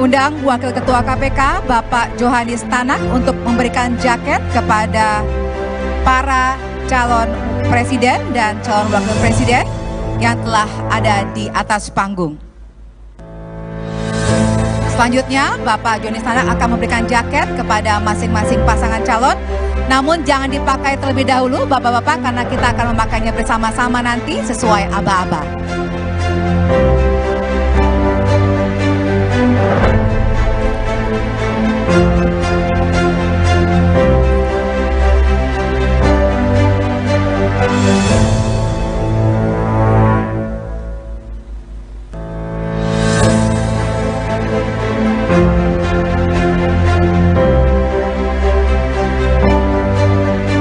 undang Wakil Ketua KPK Bapak Johanis Tanak untuk memberikan jaket kepada para calon presiden dan calon wakil presiden yang telah ada di atas panggung. Selanjutnya, Bapak Johanis Tanak akan memberikan jaket kepada masing-masing pasangan calon. Namun jangan dipakai terlebih dahulu Bapak-bapak, karena kita akan memakainya bersama-sama nanti sesuai aba-aba.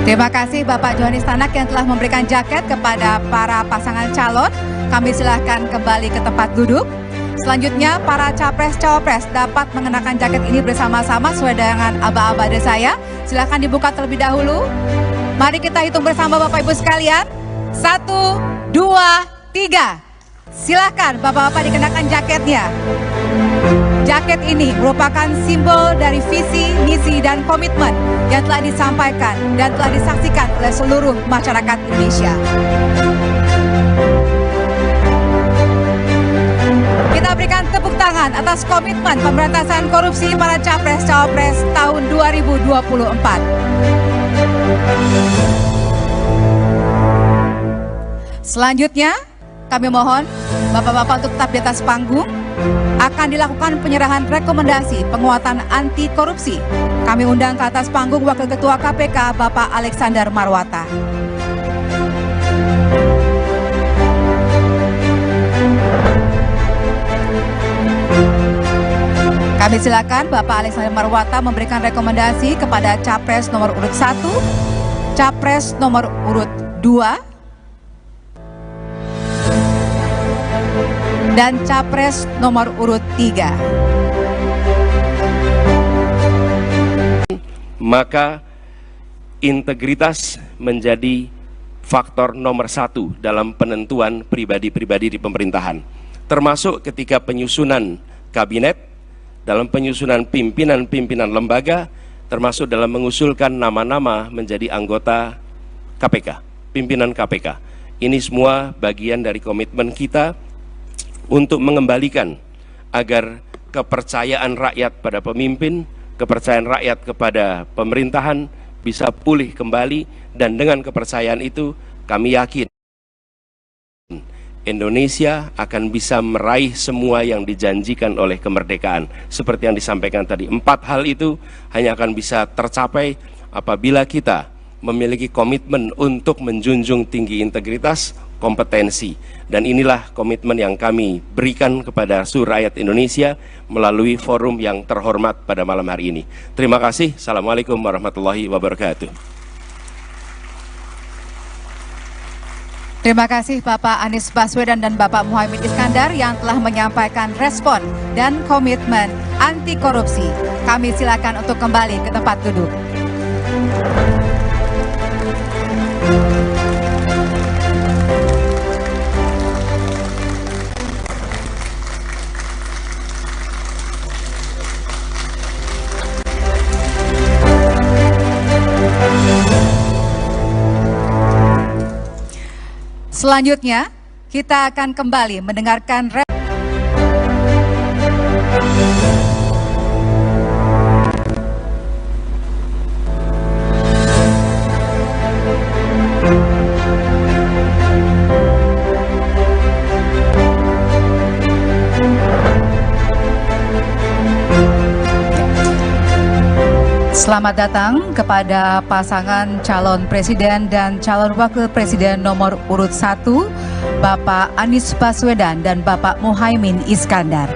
Terima kasih Bapak Johanis Tanak yang telah memberikan jaket kepada para pasangan calon. Kami silahkan kembali ke tempat duduk. Selanjutnya para capres-cawapres dapat mengenakan jaket ini bersama-sama sesuai dengan aba-aba dari saya. Silahkan dibuka terlebih dahulu. Mari kita hitung bersama Bapak Ibu sekalian. 1, 2, 3. Silahkan Bapak-bapak dikenakan jaketnya. Jaket ini merupakan simbol dari visi, misi, dan komitmen yang telah disampaikan dan telah disaksikan oleh seluruh masyarakat Indonesia. Kita berikan tepuk tangan atas komitmen pemberantasan korupsi para capres-cawapres tahun 2024. Selanjutnya, kami mohon Bapak-bapak untuk tetap di atas panggung. Akan dilakukan penyerahan rekomendasi penguatan anti korupsi. Kami undang ke atas panggung Wakil Ketua KPK Bapak Alexander Marwata. Kami silakan Bapak Alexander Marwata memberikan rekomendasi kepada Capres nomor urut 1, Capres nomor urut 2, dan Capres nomor urut 3. Maka integritas menjadi faktor nomor 1 dalam penentuan pribadi-pribadi di pemerintahan. Termasuk ketika penyusunan kabinet, dalam penyusunan pimpinan-pimpinan lembaga, termasuk dalam mengusulkan nama-nama menjadi anggota KPK, pimpinan KPK. Ini semua bagian dari komitmen kita untuk mengembalikan agar kepercayaan rakyat pada pemimpin, kepercayaan rakyat kepada pemerintahan bisa pulih kembali, dan dengan kepercayaan itu kami yakin Indonesia akan bisa meraih semua yang dijanjikan oleh kemerdekaan. Seperti yang disampaikan tadi, 4 hal itu hanya akan bisa tercapai apabila kita memiliki komitmen untuk menjunjung tinggi integritas, kompetensi, dan inilah komitmen yang kami berikan kepada seluruh rakyat Indonesia melalui forum yang terhormat pada malam hari ini. Terima kasih. Assalamualaikum warahmatullahi wabarakatuh. Terima kasih Bapak Anies Baswedan dan Bapak Muhaimin Iskandar yang telah menyampaikan respon dan komitmen anti korupsi. Kami silakan untuk kembali ke tempat duduk. Selanjutnya, kita akan kembali mendengarkan Selamat datang kepada pasangan calon presiden dan calon wakil presiden nomor urut 1, Bapak Anies Baswedan dan Bapak Muhaimin Iskandar.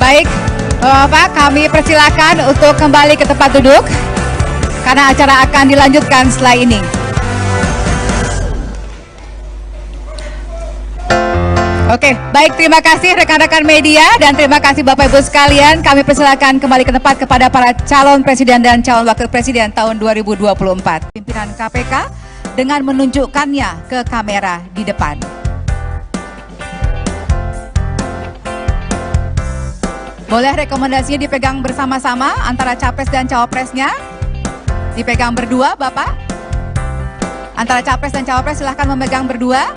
Baik, Bapak, kami persilakan untuk kembali ke tempat duduk karena acara akan dilanjutkan setelah ini. Oke, baik, terima kasih rekan-rekan media dan terima kasih Bapak Ibu sekalian. Kami persilakan kembali ke tempat kepada para calon presiden dan calon wakil presiden tahun 2024. Pimpinan KPK dengan menunjukkannya ke kamera di depan. Boleh rekomendasinya dipegang bersama-sama antara capres dan cawapresnya? Dipegang berdua, Bapak? Antara capres dan cawapres silahkan memegang berdua.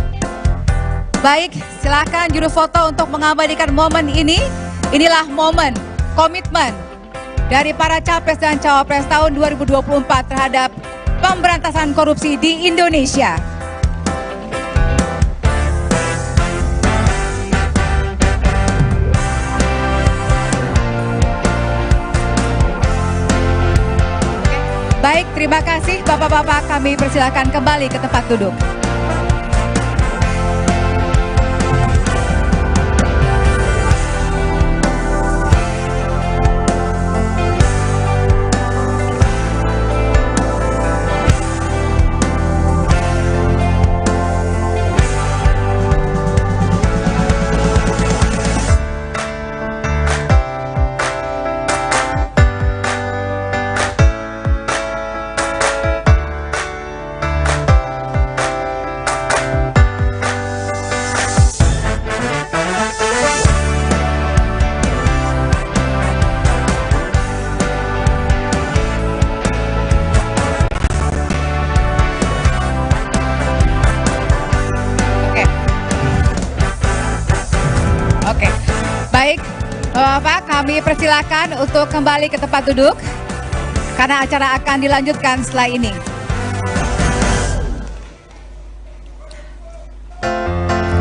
Baik, silahkan juru foto untuk mengabadikan momen ini. Inilah momen komitmen dari para capres dan cawapres tahun 2024 terhadap pemberantasan korupsi di Indonesia. Baik, terima kasih Bapak-Bapak, kami persilakan kembali ke tempat duduk. Baik, Bapak, kami persilakan untuk kembali ke tempat duduk karena acara akan dilanjutkan setelah ini.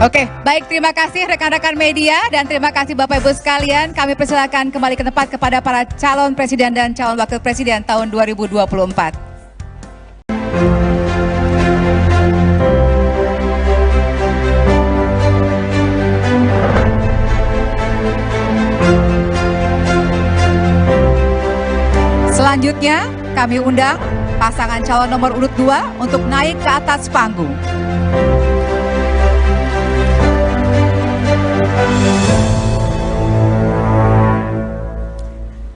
Oke, baik, terima kasih rekan-rekan media dan terima kasih Bapak Ibu sekalian. Kami persilakan kembali ke tempat kepada para calon presiden dan calon wakil presiden tahun 2024. Selanjutnya, kami undang pasangan calon nomor urut 2 untuk naik ke atas panggung.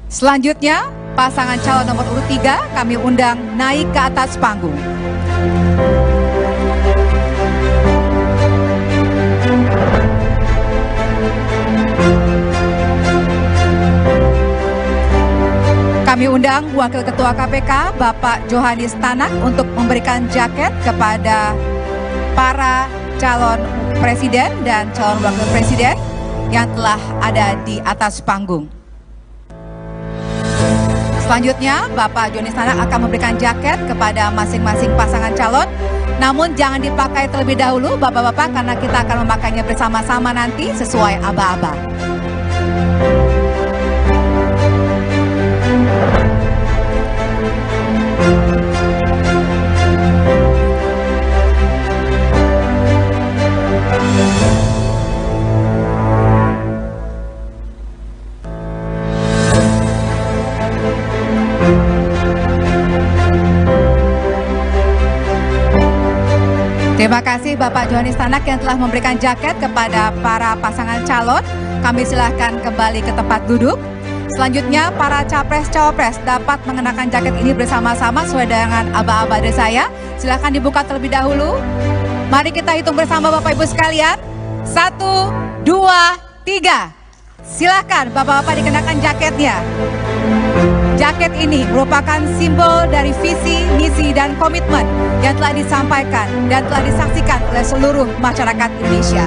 Selanjutnya, pasangan calon nomor urut 3 kami undang naik ke atas panggung. Kami undang Wakil Ketua KPK Bapak Johanis Tanak untuk memberikan jaket kepada para calon presiden dan calon wakil presiden yang telah ada di atas panggung. Selanjutnya, Bapak Johanis Tanak akan memberikan jaket kepada masing-masing pasangan calon. Namun jangan dipakai terlebih dahulu Bapak-Bapak karena kita akan memakainya bersama-sama nanti sesuai aba-aba. Terima kasih Bapak Johanis Tanak yang telah memberikan jaket kepada para pasangan calon. Kami silahkan kembali ke tempat duduk. Selanjutnya para capres-cawapres dapat mengenakan jaket ini bersama-sama sesuai dengan aba-aba dari saya. Silahkan dibuka terlebih dahulu. Mari kita hitung bersama Bapak Ibu sekalian. 1, 2, 3. Silahkan Bapak-Bapak dikenakan jaketnya. Jaket ini merupakan simbol dari visi, misi, dan komitmen yang telah disampaikan dan telah disaksikan oleh seluruh masyarakat Indonesia.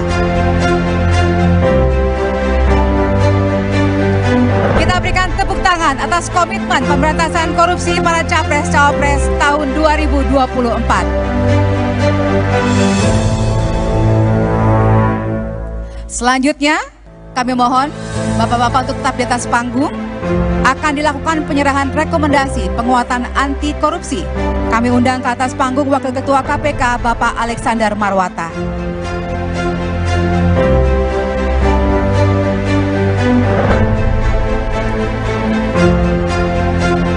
Kita berikan tepuk tangan atas komitmen pemberantasan korupsi para capres-cawapres tahun 2024. Selanjutnya, kami mohon Bapak-Bapak untuk tetap di atas panggung. Akan dilakukan penyerahan rekomendasi penguatan anti korupsi. Kami undang ke atas panggung Wakil Ketua KPK Bapak Alexander Marwata.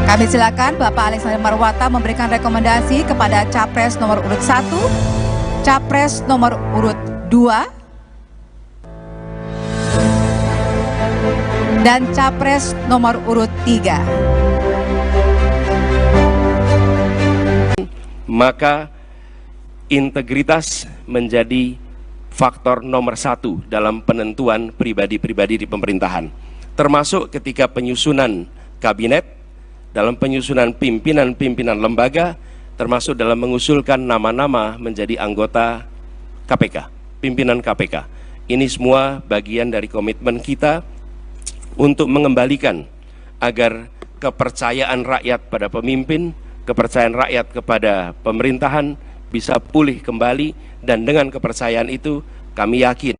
Kami silakan Bapak Alexander Marwata memberikan rekomendasi kepada Capres nomor urut 1, Capres nomor urut 2, dan Capres nomor urut 3. Maka integritas menjadi faktor nomor 1 dalam penentuan pribadi-pribadi di pemerintahan, termasuk ketika penyusunan kabinet, dalam penyusunan pimpinan-pimpinan lembaga, termasuk dalam mengusulkan nama-nama menjadi anggota KPK, pimpinan KPK. Ini semua bagian dari komitmen kita untuk mengembalikan agar kepercayaan rakyat pada pemimpin, kepercayaan rakyat kepada pemerintahan bisa pulih kembali, dan dengan kepercayaan itu kami yakin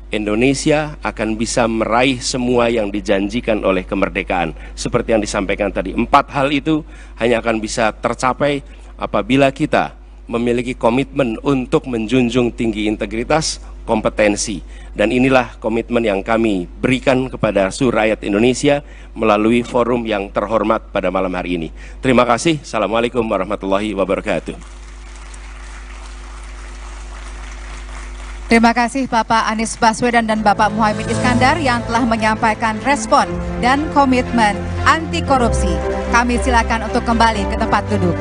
Indonesia akan bisa meraih semua yang dijanjikan oleh kemerdekaan. Seperti yang disampaikan tadi, 4 hal itu hanya akan bisa tercapai apabila kita memiliki komitmen untuk menjunjung tinggi integritas, kompetensi. Dan inilah komitmen yang kami berikan kepada seluruh rakyat Indonesia melalui forum yang terhormat pada malam hari ini. Terima kasih. Assalamualaikum warahmatullahi wabarakatuh. Terima kasih Bapak Anies Baswedan dan Bapak Muhaimin Iskandar yang telah menyampaikan respon dan komitmen anti korupsi. Kami silakan untuk kembali ke tempat duduk.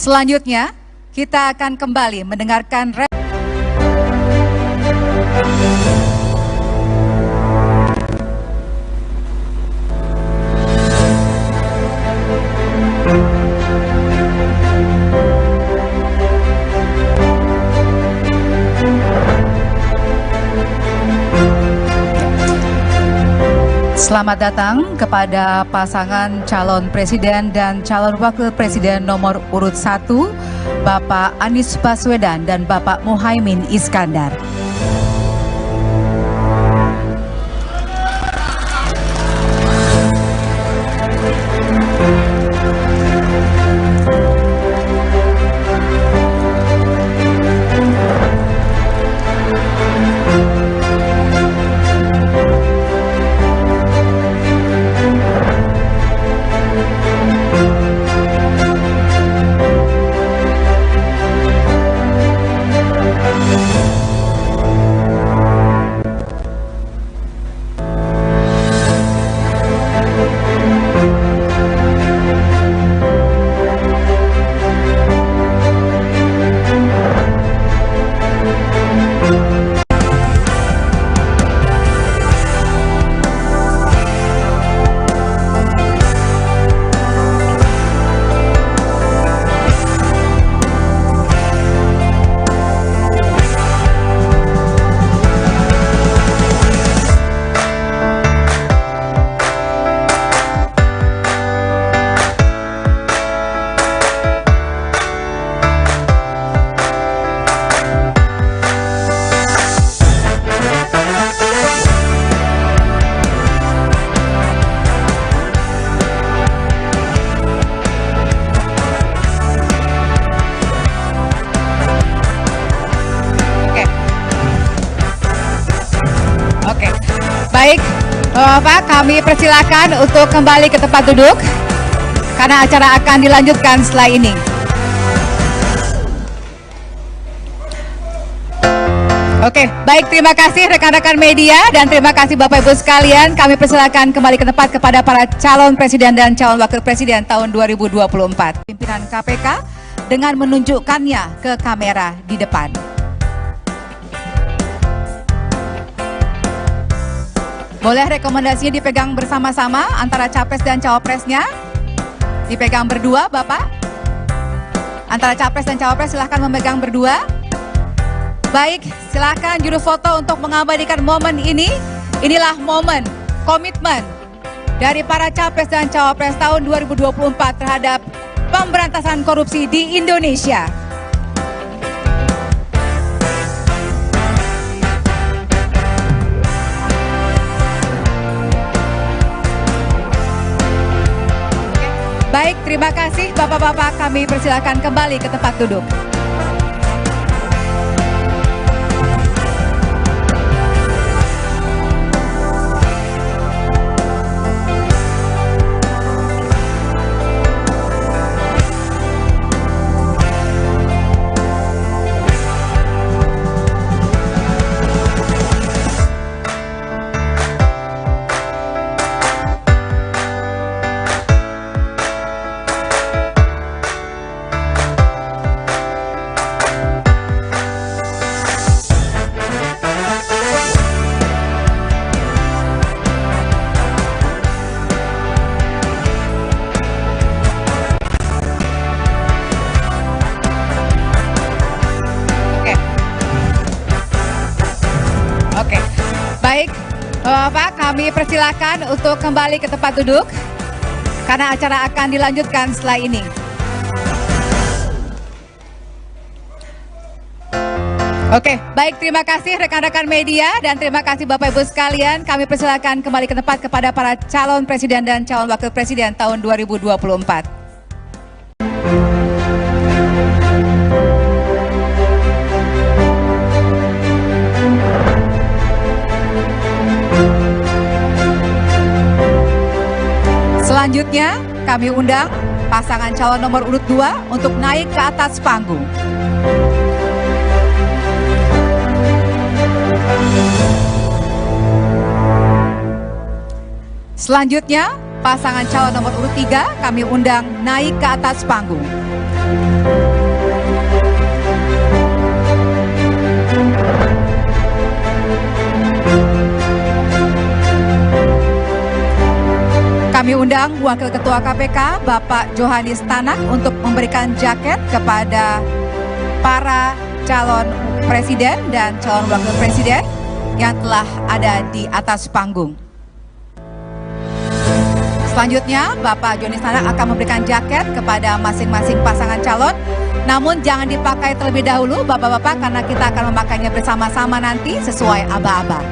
Selanjutnya, kita akan kembali mendengarkan Selamat datang kepada pasangan calon presiden dan calon wakil presiden nomor urut 1, Bapak Anies Baswedan dan Bapak Muhaimin Iskandar. Baik, Bapak, kami persilakan untuk kembali ke tempat duduk karena acara akan dilanjutkan setelah ini. Oke, baik, terima kasih rekan-rekan media dan terima kasih Bapak Ibu sekalian. Kami persilakan kembali ke tempat kepada para calon presiden dan calon wakil presiden tahun 2024. Pimpinan KPK dengan menunjukkannya ke kamera di depan. Boleh rekomendasinya dipegang bersama-sama antara capres dan cawapresnya? Dipegang berdua, Bapak? Antara capres dan cawapres silahkan memegang berdua. Baik, silahkan juru foto untuk mengabadikan momen ini. Inilah momen komitmen dari para capres dan cawapres tahun 2024 terhadap pemberantasan korupsi di Indonesia. Baik, terima kasih Bapak-Bapak, kami persilakan kembali ke tempat duduk. Baik, Bapak, kami persilakan untuk kembali ke tempat duduk karena acara akan dilanjutkan setelah ini. Oke, baik, terima kasih rekan-rekan media dan terima kasih Bapak Ibu sekalian. Kami persilakan kembali ke tempat kepada para calon presiden dan calon wakil presiden tahun 2024. Selanjutnya, kami undang pasangan calon nomor urut 2 untuk naik ke atas panggung. Selanjutnya, pasangan calon nomor urut 3 kami undang naik ke atas panggung. Kami undang Wakil Ketua KPK Bapak Johanis Tanak untuk memberikan jaket kepada para calon presiden dan calon wakil presiden yang telah ada di atas panggung. Selanjutnya, Bapak Johanis Tanak akan memberikan jaket kepada masing-masing pasangan calon. Namun jangan dipakai terlebih dahulu Bapak-Bapak, karena kita akan memakainya bersama-sama nanti sesuai aba-aba.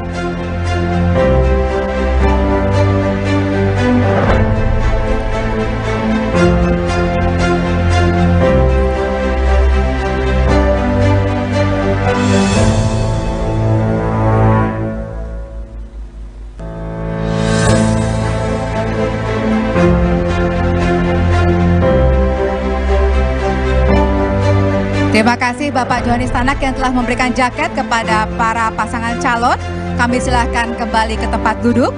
Terima kasih Bapak Johanis Tanak yang telah memberikan jaket kepada para pasangan calon. Kami silahkan kembali ke tempat duduk.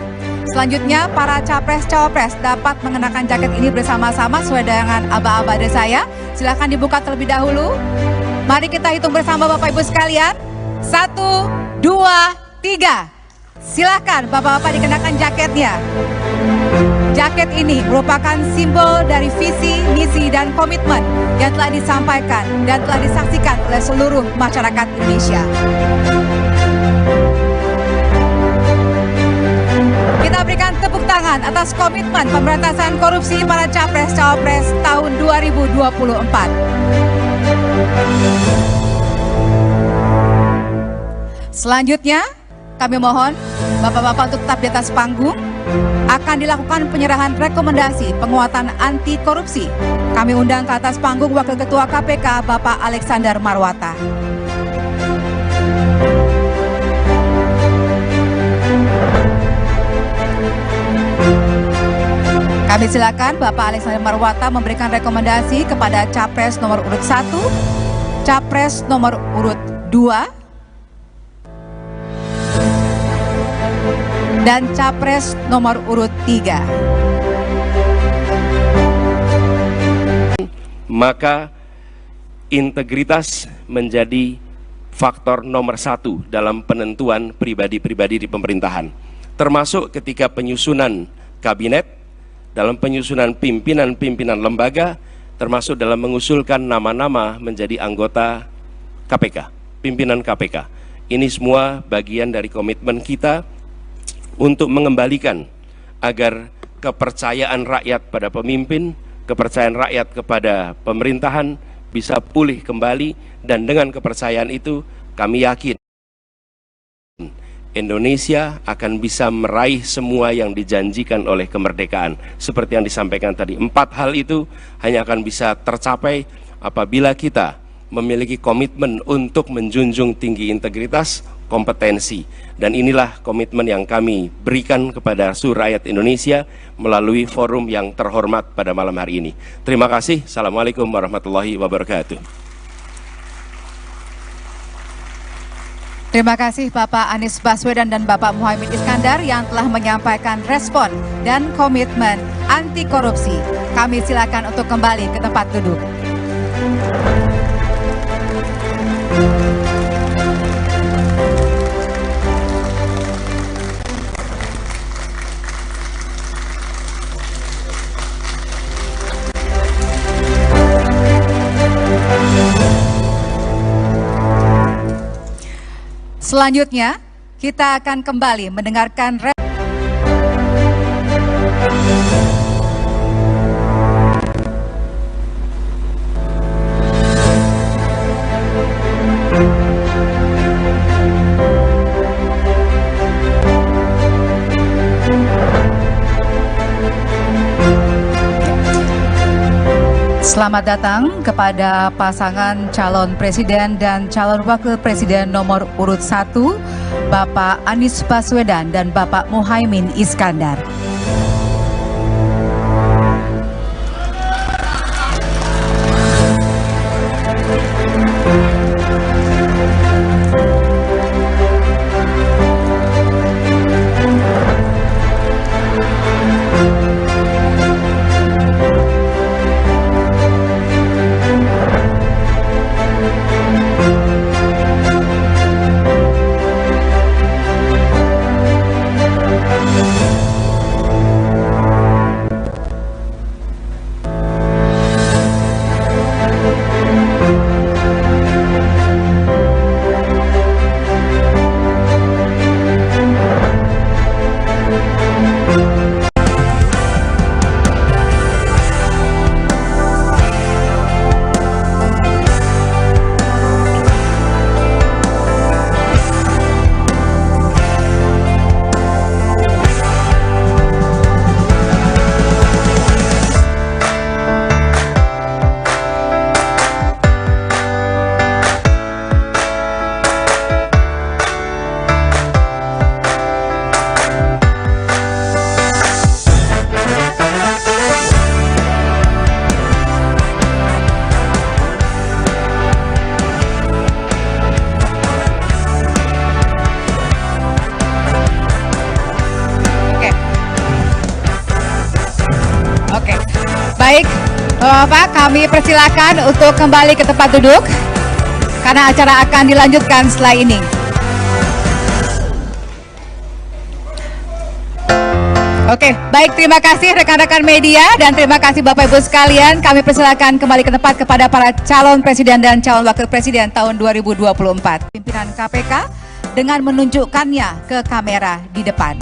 Selanjutnya para capres-cawapres dapat mengenakan jaket ini bersama-sama sesuai dengan aba-aba dari saya. Silahkan dibuka terlebih dahulu. Mari kita hitung bersama Bapak Ibu sekalian. 1, 2, 3. Silahkan Bapak-Bapak dikenakan jaketnya. Jaket ini merupakan simbol dari visi, misi, dan komitmen yang telah disampaikan dan telah disaksikan oleh seluruh masyarakat Indonesia. Kita berikan tepuk tangan atas komitmen pemberantasan korupsi para capres-cawapres tahun 2024. Selanjutnya, kami mohon Bapak-Bapak untuk tetap di atas panggung. Akan dilakukan penyerahan rekomendasi penguatan anti korupsi. Kami undang ke atas panggung Wakil Ketua KPK Bapak Alexander Marwata. Kami silakan Bapak Alexander Marwata memberikan rekomendasi kepada Capres nomor urut 1, Capres nomor urut 2, dan Capres nomor urut 3. Maka integritas menjadi faktor nomor 1 dalam penentuan pribadi-pribadi di pemerintahan. Termasuk ketika penyusunan kabinet, dalam penyusunan pimpinan-pimpinan lembaga, termasuk dalam mengusulkan nama-nama menjadi anggota KPK, pimpinan KPK. Ini semua bagian dari komitmen kita untuk mengembalikan agar kepercayaan rakyat pada pemimpin, kepercayaan rakyat kepada pemerintahan bisa pulih kembali, dan dengan kepercayaan itu kami yakin Indonesia akan bisa meraih semua yang dijanjikan oleh kemerdekaan. Seperti yang disampaikan tadi, 4 hal itu hanya akan bisa tercapai apabila kita memiliki komitmen untuk menjunjung tinggi integritas, kompetensi. Dan inilah komitmen yang kami berikan kepada seluruh rakyat Indonesia melalui forum yang terhormat pada malam hari ini. Terima kasih. Assalamualaikum warahmatullahi wabarakatuh. Terima kasih Bapak Anies Baswedan dan Bapak Muhaimin Iskandar yang telah menyampaikan respon dan komitmen anti korupsi. Kami silakan untuk kembali ke tempat duduk. Selanjutnya, kita akan kembali mendengarkan Selamat datang kepada pasangan calon presiden dan calon wakil presiden nomor urut 1, Bapak Anies Baswedan dan Bapak Muhaimin Iskandar. Baik, Bapak, kami persilakan untuk kembali ke tempat duduk karena acara akan dilanjutkan setelah ini. Oke, baik, terima kasih rekan-rekan media dan terima kasih Bapak Ibu sekalian. Kami persilakan kembali ke tempat kepada para calon presiden dan calon wakil presiden tahun 2024. Pimpinan KPK dengan menunjukkannya ke kamera di depan.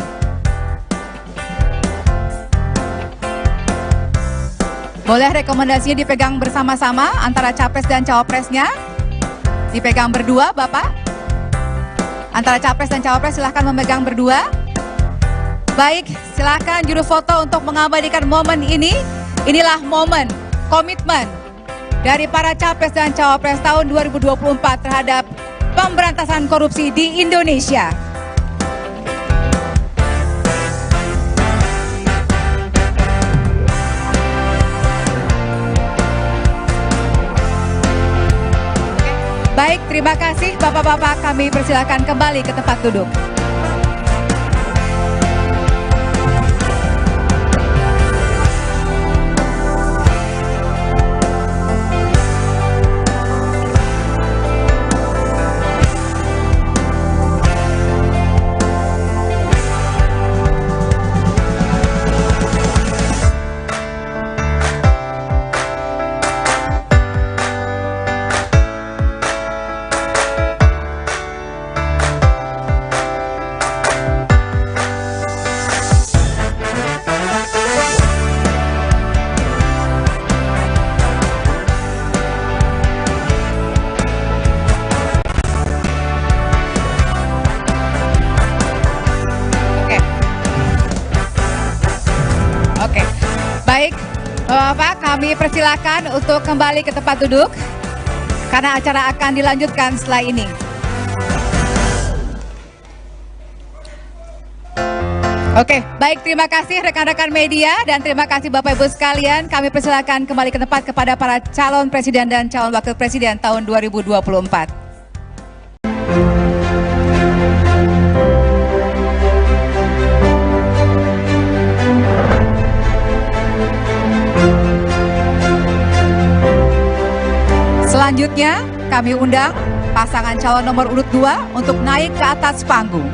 Boleh rekomendasinya dipegang bersama-sama antara capres dan cawapresnya? Dipegang berdua, Bapak? Antara capres dan cawapres silahkan memegang berdua. Baik, silahkan juru foto untuk mengabadikan momen ini. Inilah momen komitmen dari para capres dan cawapres tahun 2024 terhadap pemberantasan korupsi di Indonesia. Baik, terima kasih Bapak-Bapak, kami persilakan kembali ke tempat duduk. Bapak, kami persilakan untuk kembali ke tempat duduk karena acara akan dilanjutkan setelah ini. Oke, baik, terima kasih rekan-rekan media dan terima kasih Bapak Ibu sekalian. Kami persilakan kembali ke tempat kepada para calon presiden dan calon wakil presiden tahun 2024. Selanjutnya, kami undang pasangan calon nomor urut 2 untuk naik ke atas panggung.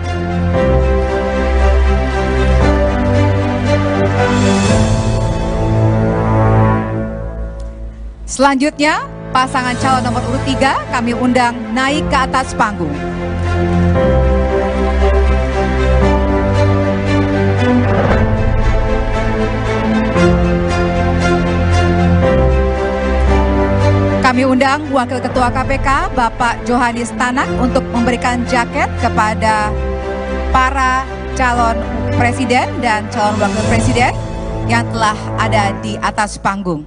Selanjutnya, pasangan calon nomor urut 3 kami undang naik ke atas panggung. Kami undang Wakil Ketua KPK Bapak Johanis Tanak untuk memberikan jaket kepada para calon presiden dan calon wakil presiden yang telah ada di atas panggung.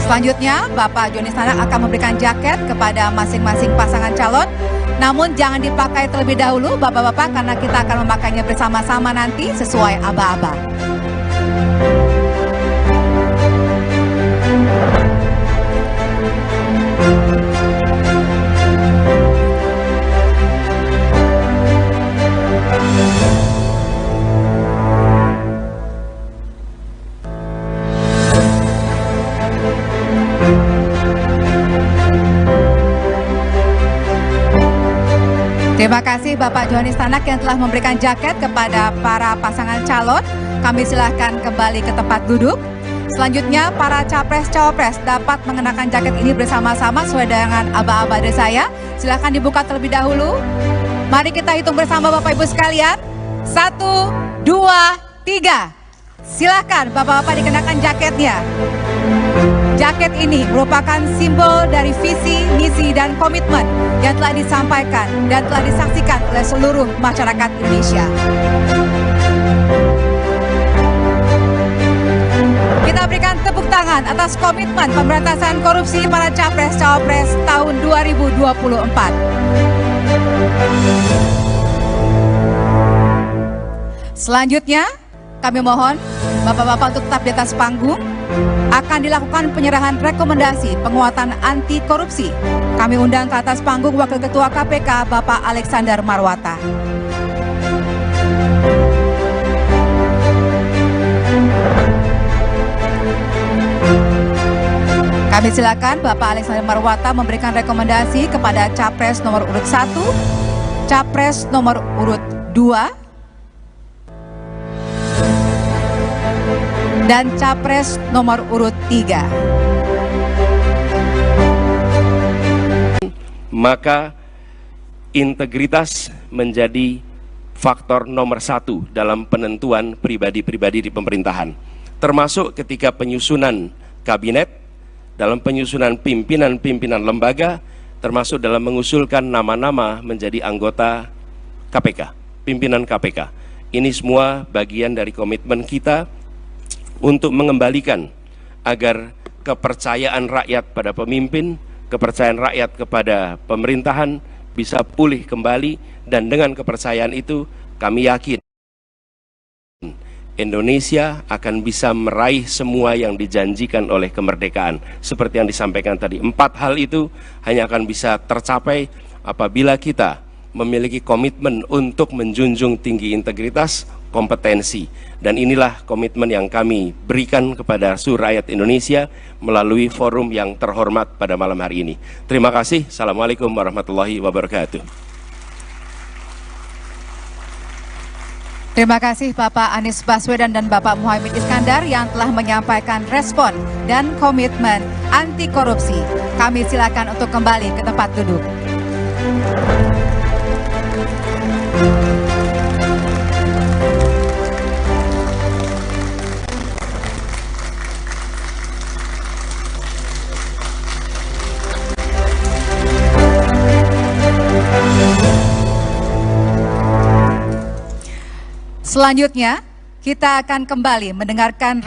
Selanjutnya, Bapak Johanis Tanak akan memberikan jaket kepada masing-masing pasangan calon. Namun jangan dipakai terlebih dahulu Bapak-Bapak karena kita akan memakainya bersama-sama nanti sesuai aba-aba. Terima kasih Bapak Johanis Tanak yang telah memberikan jaket kepada para pasangan calon. Kami silahkan kembali ke tempat duduk. Selanjutnya para capres-cawapres dapat mengenakan jaket ini bersama-sama sesuai dengan aba-aba dari saya. Silahkan dibuka terlebih dahulu. Mari kita hitung bersama Bapak Ibu sekalian. 1, 2, 3. Silahkan Bapak-Bapak dikenakan jaketnya. Jaket ini merupakan simbol dari visi, misi, dan komitmen yang telah disampaikan dan telah disaksikan oleh seluruh masyarakat Indonesia. Kita berikan tepuk tangan atas komitmen pemberantasan korupsi para capres-cawapres tahun 2024. Selanjutnya, kami mohon Bapak-Bapak untuk tetap di atas panggung. Akan dilakukan penyerahan rekomendasi penguatan anti korupsi. Kami undang ke atas panggung Wakil Ketua KPK Bapak Alexander Marwata. Kami silakan Bapak Alexander Marwata memberikan rekomendasi kepada Capres nomor urut 1, Capres nomor urut 2, dan Capres nomor urut 3. Maka integritas menjadi faktor nomor 1 dalam penentuan pribadi-pribadi di pemerintahan. Termasuk ketika penyusunan kabinet, dalam penyusunan pimpinan-pimpinan lembaga, termasuk dalam mengusulkan nama-nama menjadi anggota KPK, pimpinan KPK. Ini semua bagian dari komitmen kita untuk mengembalikan agar kepercayaan rakyat pada pemimpin, kepercayaan rakyat kepada pemerintahan bisa pulih kembali, dan dengan kepercayaan itu kami yakin Indonesia akan bisa meraih semua yang dijanjikan oleh kemerdekaan. Seperti yang disampaikan tadi, 4 hal itu hanya akan bisa tercapai apabila kita memiliki komitmen untuk menjunjung tinggi integritas, kompetensi, dan inilah komitmen yang kami berikan kepada seluruh rakyat Indonesia melalui forum yang terhormat pada malam hari ini. Terima kasih. Assalamualaikum warahmatullahi wabarakatuh. Terima kasih Bapak Anies Baswedan dan Bapak Muhaimin Iskandar yang telah menyampaikan respon dan komitmen anti korupsi. Kami silakan untuk kembali ke tempat duduk. Selanjutnya, kita akan kembali mendengarkan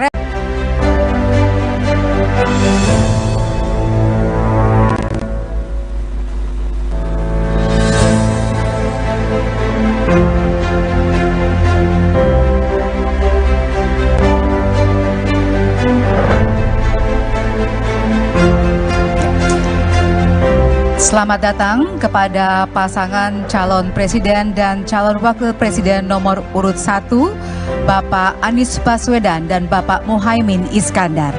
Selamat datang kepada pasangan calon presiden dan calon wakil presiden nomor urut 1, Bapak Anies Baswedan dan Bapak Muhaimin Iskandar.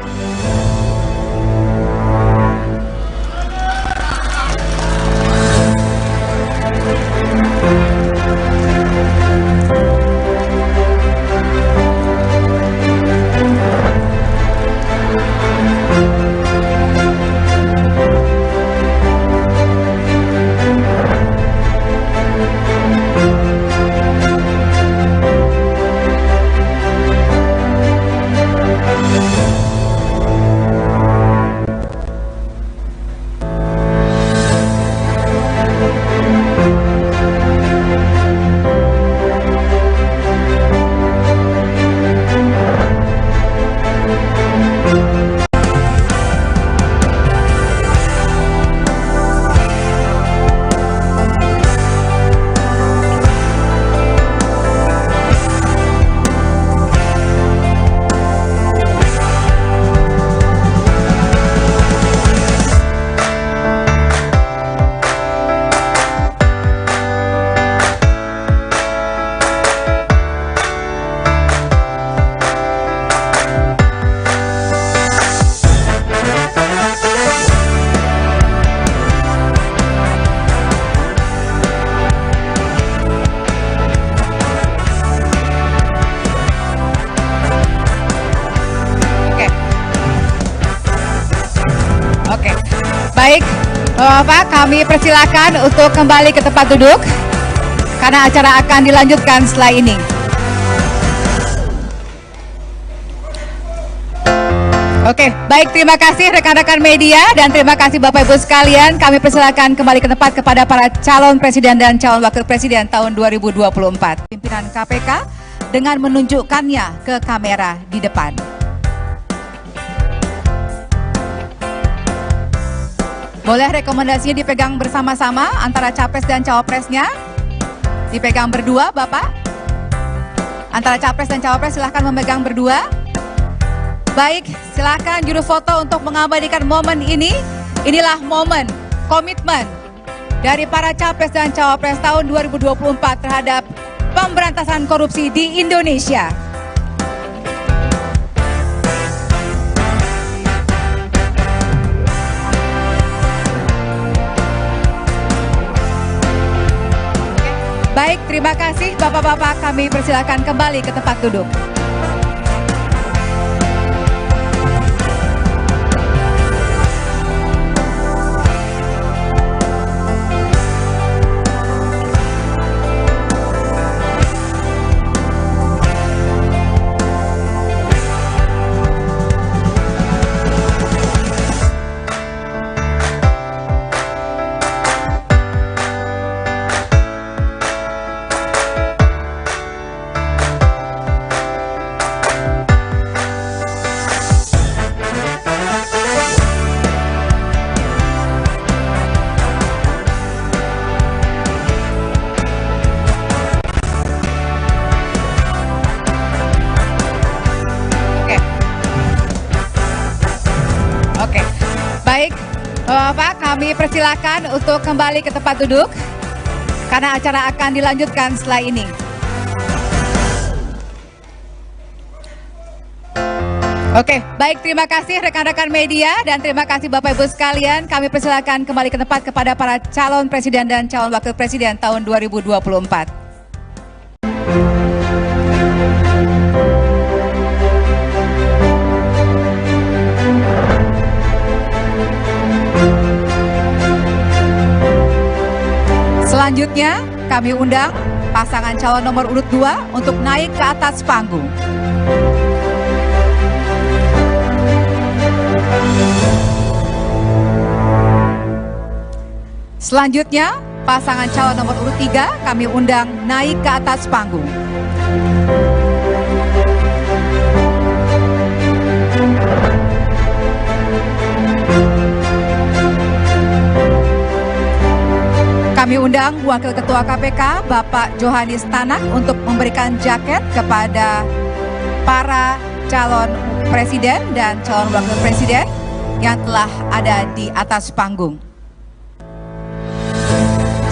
Baik, Bapak, kami persilakan untuk kembali ke tempat duduk karena acara akan dilanjutkan setelah ini. Oke, baik, terima kasih rekan-rekan media dan terima kasih Bapak Ibu sekalian. Kami persilakan kembali ke tempat kepada para calon presiden dan calon wakil presiden tahun 2024. Pimpinan KPK dengan menunjukkannya ke kamera di depan. Boleh rekomendasinya dipegang bersama-sama antara capres dan cawapresnya? Dipegang berdua, Bapak? Antara capres dan cawapres silahkan memegang berdua. Baik, silahkan juru foto untuk mengabadikan momen ini. Inilah momen komitmen dari para capres dan cawapres tahun 2024 terhadap pemberantasan korupsi di Indonesia. Baik, terima kasih Bapak-Bapak, kami persilakan kembali ke tempat duduk. Baik, Bapak, kami persilakan untuk kembali ke tempat duduk karena acara akan dilanjutkan setelah ini. Oke, baik, terima kasih rekan-rekan media dan terima kasih Bapak Ibu sekalian. Kami persilakan kembali ke tempat kepada para calon presiden dan calon wakil presiden tahun 2024. Selanjutnya, kami undang pasangan calon nomor urut 2 untuk naik ke atas panggung. Selanjutnya, pasangan calon nomor urut 3 kami undang naik ke atas panggung. undang Wakil Ketua KPK Bapak Johanis Tanak untuk memberikan jaket kepada para calon presiden dan calon wakil presiden yang telah ada di atas panggung.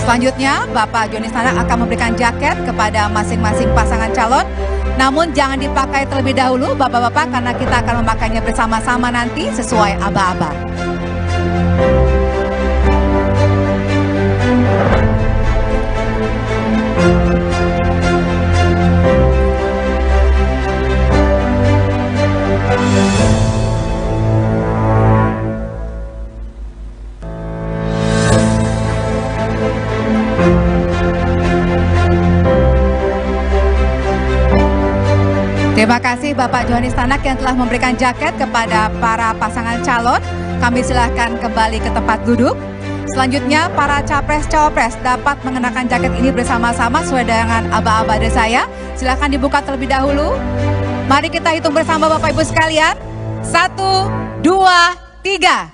Selanjutnya, Bapak Johanis Tanak akan memberikan jaket kepada masing-masing pasangan calon. Namun jangan dipakai terlebih dahulu Bapak-Bapak, karena kita akan memakainya bersama-sama nanti sesuai aba-aba. Terima kasih Bapak Johanis Tanak yang telah memberikan jaket kepada para pasangan calon. Kami silahkan kembali ke tempat duduk. Selanjutnya para capres-cawapres dapat mengenakan jaket ini bersama-sama sesuai dengan aba-aba dari saya. Silahkan dibuka terlebih dahulu. Mari kita hitung bersama Bapak Ibu sekalian. 1, 2, 3.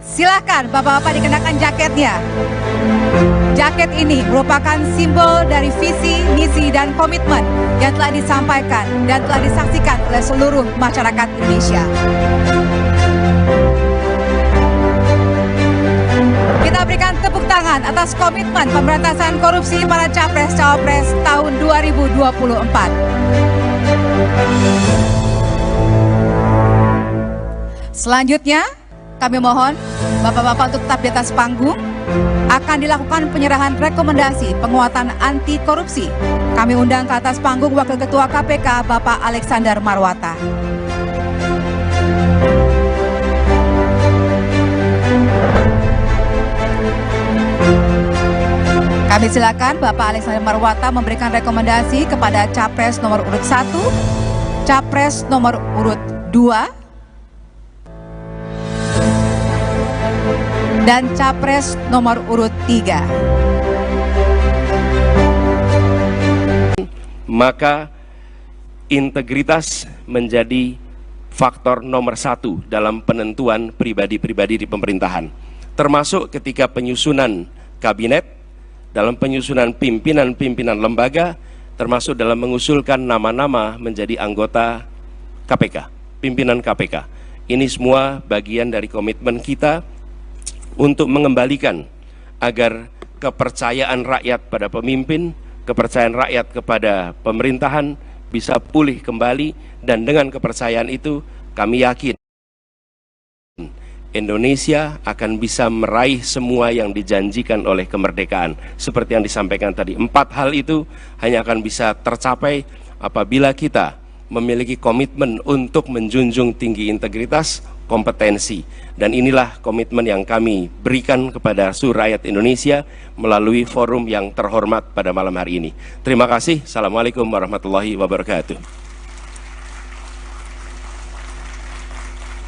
Silahkan Bapak-Bapak dikenakan jaketnya. Jaket ini merupakan simbol dari visi, misi, dan komitmen yang telah disampaikan dan telah disaksikan oleh seluruh masyarakat Indonesia. Kita berikan tepuk tangan atas komitmen pemberantasan korupsi para capres-cawapres tahun 2024. Selanjutnya, kami mohon Bapak-Bapak untuk tetap di atas panggung. Akan dilakukan penyerahan rekomendasi penguatan anti korupsi. Kami undang ke atas panggung Wakil Ketua KPK Bapak Alexander Marwata. Kami silakan Bapak Alexander Marwata memberikan rekomendasi kepada Capres nomor urut 1, Capres nomor urut 2, dan Capres nomor urut 3. Maka integritas menjadi faktor nomor 1 dalam penentuan pribadi-pribadi di pemerintahan. Termasuk ketika penyusunan kabinet, dalam penyusunan pimpinan-pimpinan lembaga, termasuk dalam mengusulkan nama-nama menjadi anggota KPK, pimpinan KPK. Ini semua bagian dari komitmen kita untuk mengembalikan agar kepercayaan rakyat pada pemimpin, kepercayaan rakyat kepada pemerintahan bisa pulih kembali, dan dengan kepercayaan itu kami yakin Indonesia akan bisa meraih semua yang dijanjikan oleh kemerdekaan. Seperti yang disampaikan tadi, 4 hal itu hanya akan bisa tercapai apabila kita memiliki komitmen untuk menjunjung tinggi integritas, kompetensi, dan inilah komitmen yang kami berikan kepada seluruh rakyat Indonesia melalui forum yang terhormat pada malam hari ini. Terima kasih. Assalamualaikum warahmatullahi wabarakatuh.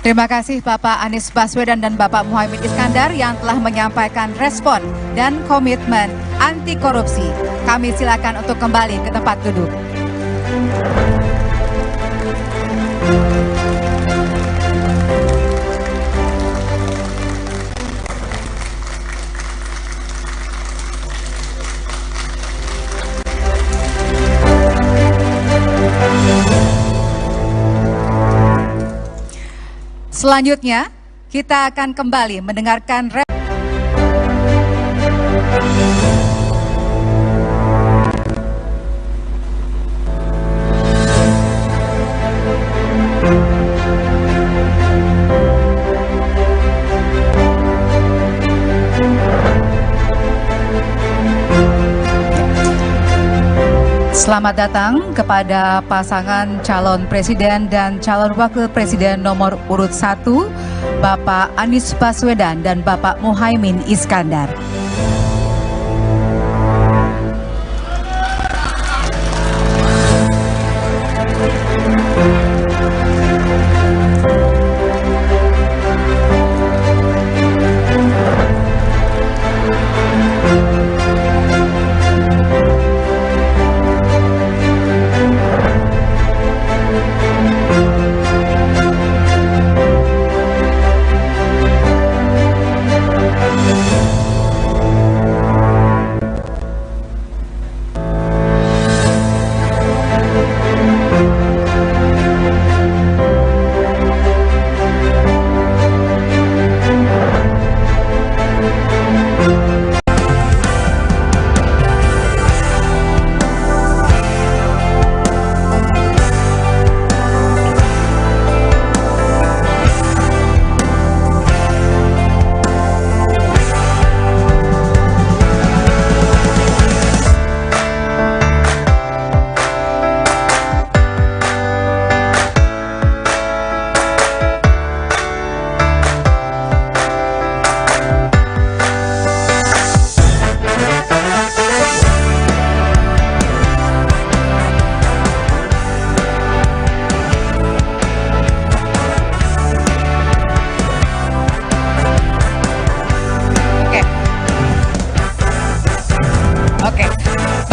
Terima kasih Bapak Anies Baswedan dan Bapak Muhaimin Iskandar yang telah menyampaikan respon dan komitmen anti korupsi. Kami silakan untuk kembali ke tempat duduk. Selanjutnya, kita akan kembali mendengarkan Selamat datang kepada pasangan calon presiden dan calon wakil presiden nomor urut 1, Bapak Anies Baswedan dan Bapak Muhaimin Iskandar.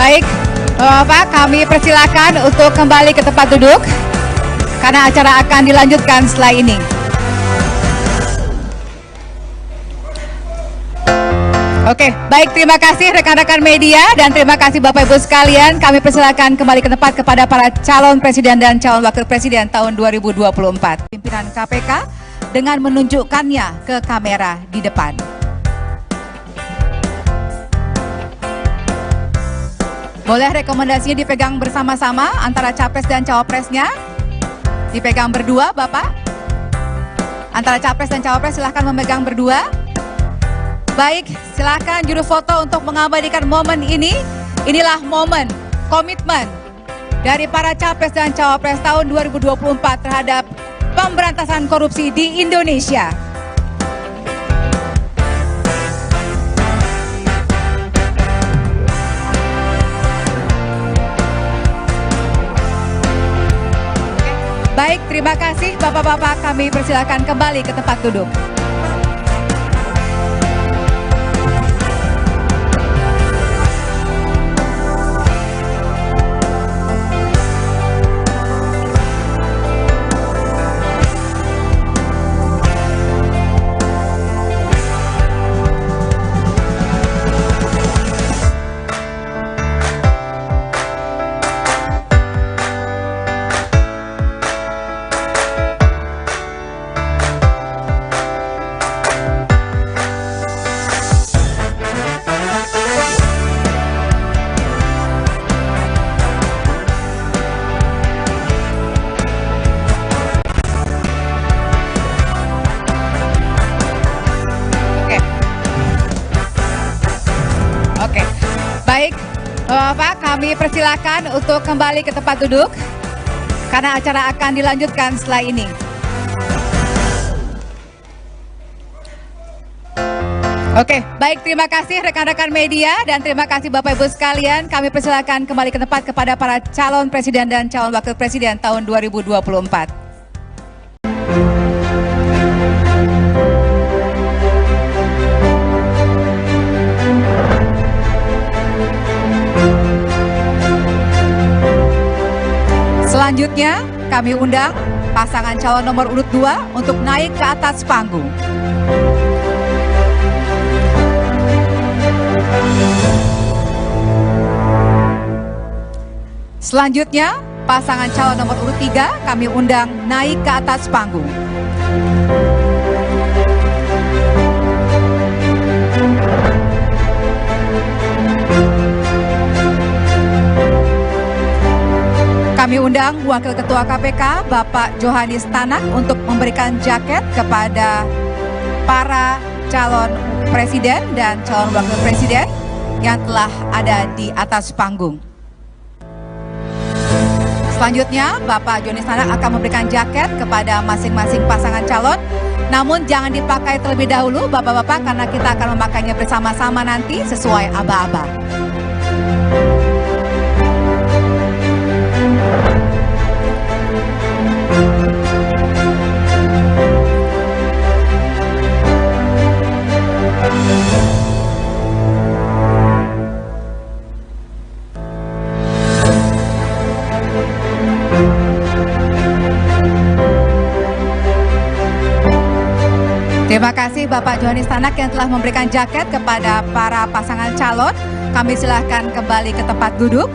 Baik, Bapak, kami persilakan untuk kembali ke tempat duduk karena acara akan dilanjutkan setelah ini. Oke, baik, terima kasih rekan-rekan media dan terima kasih Bapak Ibu sekalian. Kami persilakan kembali ke tempat kepada para calon presiden dan calon wakil presiden tahun 2024. Pimpinan KPK dengan menunjukkannya ke kamera di depan. Boleh rekomendasinya dipegang bersama-sama antara capres dan cawapresnya? Dipegang berdua, Bapak? Antara capres dan cawapres silahkan memegang berdua. Baik, silakan juru foto untuk mengabadikan momen ini. Inilah momen komitmen dari para capres dan cawapres tahun 2024 terhadap pemberantasan korupsi di Indonesia. Baik, terima kasih Bapak-Bapak, kami persilakan kembali ke tempat duduk. Baik, Bapak, kami persilakan untuk kembali ke tempat duduk karena acara akan dilanjutkan setelah ini. Oke, baik, terima kasih rekan-rekan media dan terima kasih Bapak Ibu sekalian. Kami persilakan kembali ke tempat kepada para calon presiden dan calon wakil presiden tahun 2024. Selanjutnya, kami undang pasangan calon nomor urut 2 untuk naik ke atas panggung. Selanjutnya, pasangan calon nomor urut 3 kami undang naik ke atas panggung. Kami undang Wakil Ketua KPK Bapak Johanis Tanak untuk memberikan jaket kepada para calon presiden dan calon wakil presiden yang telah ada di atas panggung. Selanjutnya, Bapak Johanis Tanak akan memberikan jaket kepada masing-masing pasangan calon. Namun jangan dipakai terlebih dahulu Bapak-Bapak karena kita akan memakainya bersama-sama nanti sesuai aba-aba. Terima kasih Bapak Johanis Tanak yang telah memberikan jaket kepada para pasangan calon. Kami silahkan kembali ke tempat duduk.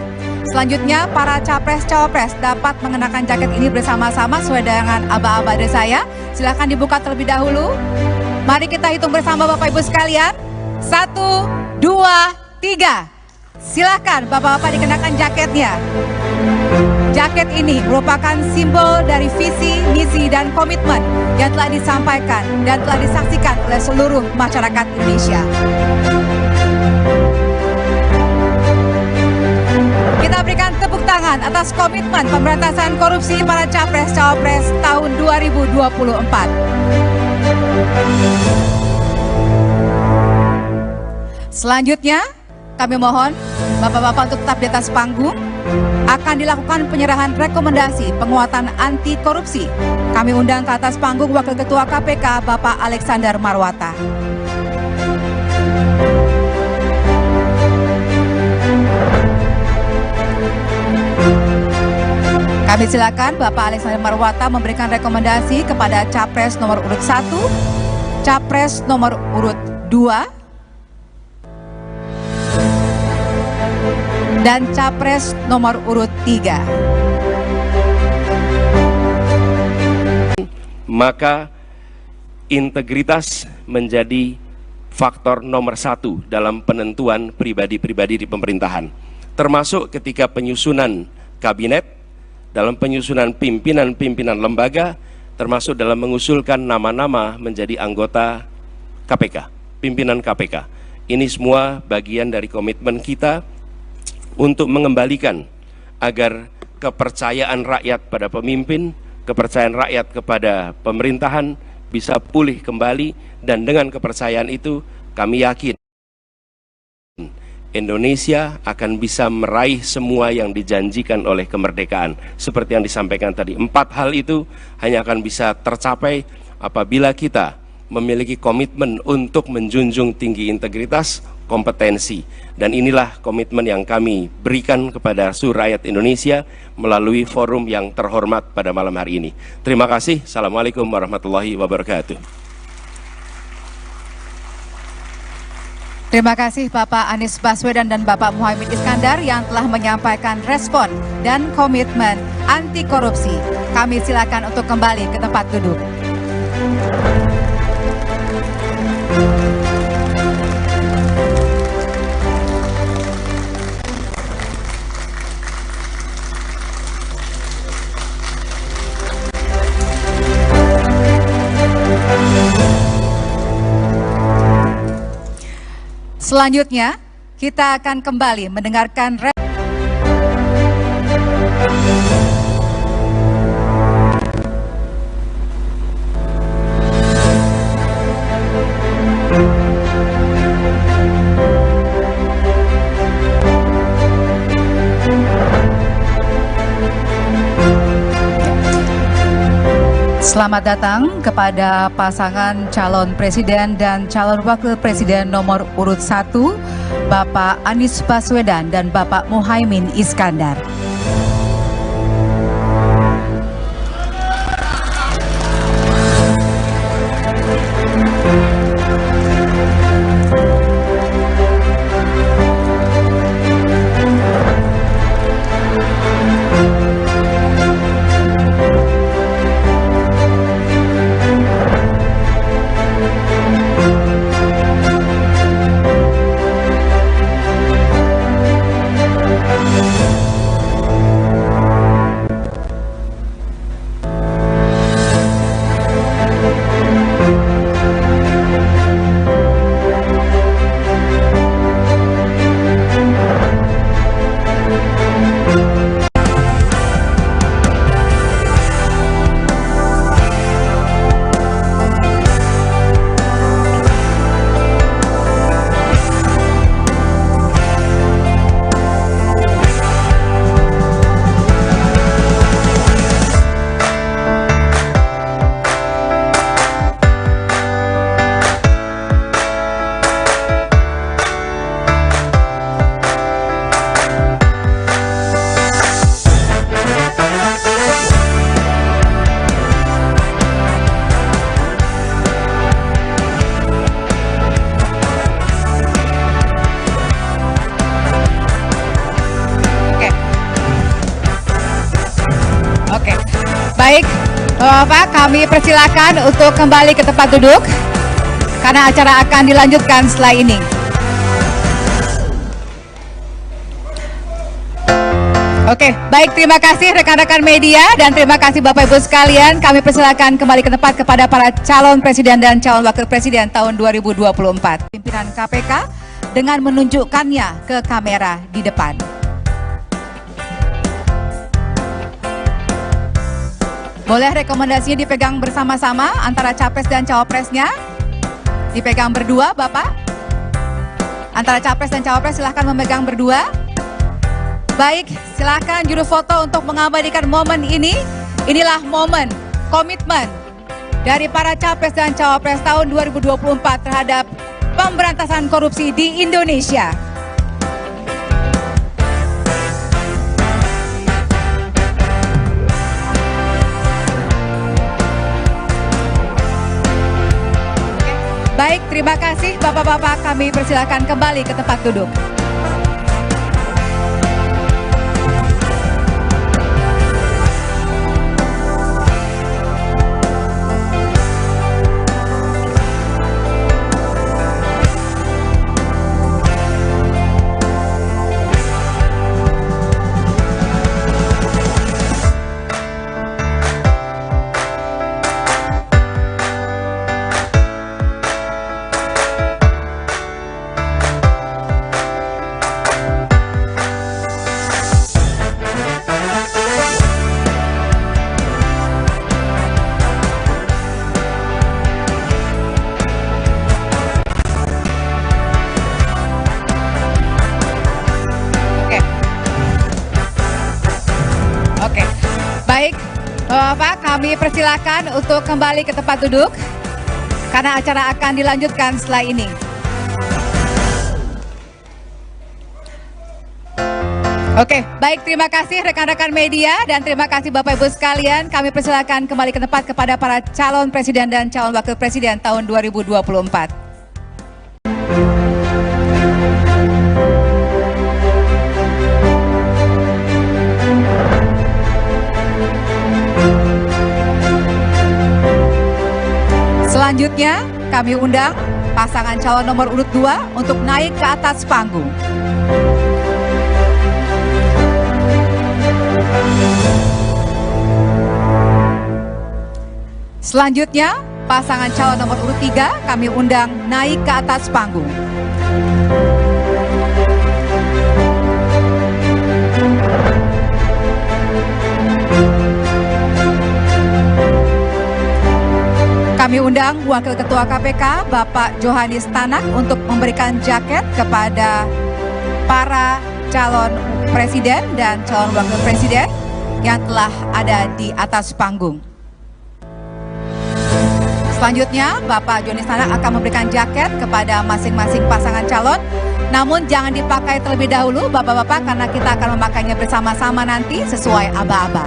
Selanjutnya para capres-cawapres dapat mengenakan jaket ini bersama-sama sesuai dengan aba-aba dari saya. Silahkan dibuka terlebih dahulu. Mari kita hitung bersama Bapak Ibu sekalian. 1, 2, 3. Silahkan Bapak-Bapak dikenakan jaketnya. Jaket ini merupakan simbol dari visi, misi, dan komitmen yang telah disampaikan dan telah disaksikan oleh seluruh masyarakat Indonesia. Kita berikan tepuk tangan atas komitmen pemberantasan korupsi para capres-cawapres tahun 2024. Selanjutnya, kami mohon Bapak-Bapak untuk tetap di atas panggung. Akan dilakukan penyerahan rekomendasi penguatan anti korupsi. Kami undang ke atas panggung Wakil Ketua KPK Bapak Alexander Marwata. Kami silakan Bapak Alexander Marwata memberikan rekomendasi kepada Capres nomor urut 1, Capres nomor urut 2, dan Capres nomor urut 3. Maka integritas menjadi faktor nomor 1 dalam penentuan pribadi-pribadi di pemerintahan, termasuk ketika penyusunan kabinet, dalam penyusunan pimpinan-pimpinan lembaga, termasuk dalam mengusulkan nama-nama menjadi anggota KPK, pimpinan KPK. Ini semua bagian dari komitmen kita untuk mengembalikan agar kepercayaan rakyat pada pemimpin, kepercayaan rakyat kepada pemerintahan bisa pulih kembali, dan dengan kepercayaan itu kami yakin Indonesia akan bisa meraih semua yang dijanjikan oleh kemerdekaan. Seperti yang disampaikan tadi, 4 hal itu hanya akan bisa tercapai apabila kita memiliki komitmen untuk menjunjung tinggi integritas, kompetensi. Dan inilah komitmen yang kami berikan kepada seluruh rakyat Indonesia melalui forum yang terhormat pada malam hari ini. Terima kasih. Assalamualaikum warahmatullahi wabarakatuh. Terima kasih Bapak Anies Baswedan dan Bapak Muhaimin Iskandar yang telah menyampaikan respon dan komitmen anti korupsi. Kami silakan untuk kembali ke tempat duduk. Selanjutnya, kita akan kembali mendengarkan Selamat datang kepada pasangan calon presiden dan calon wakil presiden nomor urut 1, Bapak Anies Baswedan dan Bapak Muhaimin Iskandar. Baik, Bapak, kami persilakan untuk kembali ke tempat duduk karena acara akan dilanjutkan setelah ini. Oke, baik, terima kasih rekan-rekan media dan terima kasih Bapak Ibu sekalian. Kami persilakan kembali ke tempat kepada para calon presiden dan calon wakil presiden tahun 2024. Pimpinan KPK dengan menunjukkannya ke kamera di depan. Boleh rekomendasinya dipegang bersama-sama antara capres dan cawapresnya? Dipegang berdua, Bapak? Antara capres dan cawapres silahkan memegang berdua. Baik, silahkan juru foto untuk mengabadikan momen ini. Inilah momen komitmen dari para capres dan cawapres tahun 2024 terhadap pemberantasan korupsi di Indonesia. Baik, terima kasih Bapak-Bapak, kami persilakan kembali ke tempat duduk. Baik, Bapak, kami persilakan untuk kembali ke tempat duduk karena acara akan dilanjutkan setelah ini. Oke, baik, terima kasih rekan-rekan media dan terima kasih Bapak Ibu sekalian. Kami persilakan kembali ke tempat kepada para calon presiden dan calon wakil presiden tahun 2024. Selanjutnya, kami undang pasangan calon nomor urut 2 untuk naik ke atas panggung. Selanjutnya, pasangan calon nomor urut 3 kami undang naik ke atas panggung. Kami undang Wakil Ketua KPK Bapak Johanis Tanak untuk memberikan jaket kepada para calon presiden dan calon wakil presiden yang telah ada di atas panggung. Selanjutnya, Bapak Johanis Tanak akan memberikan jaket kepada masing-masing pasangan calon. Namun jangan dipakai terlebih dahulu Bapak-Bapak, karena kita akan memakainya bersama-sama nanti sesuai aba-aba.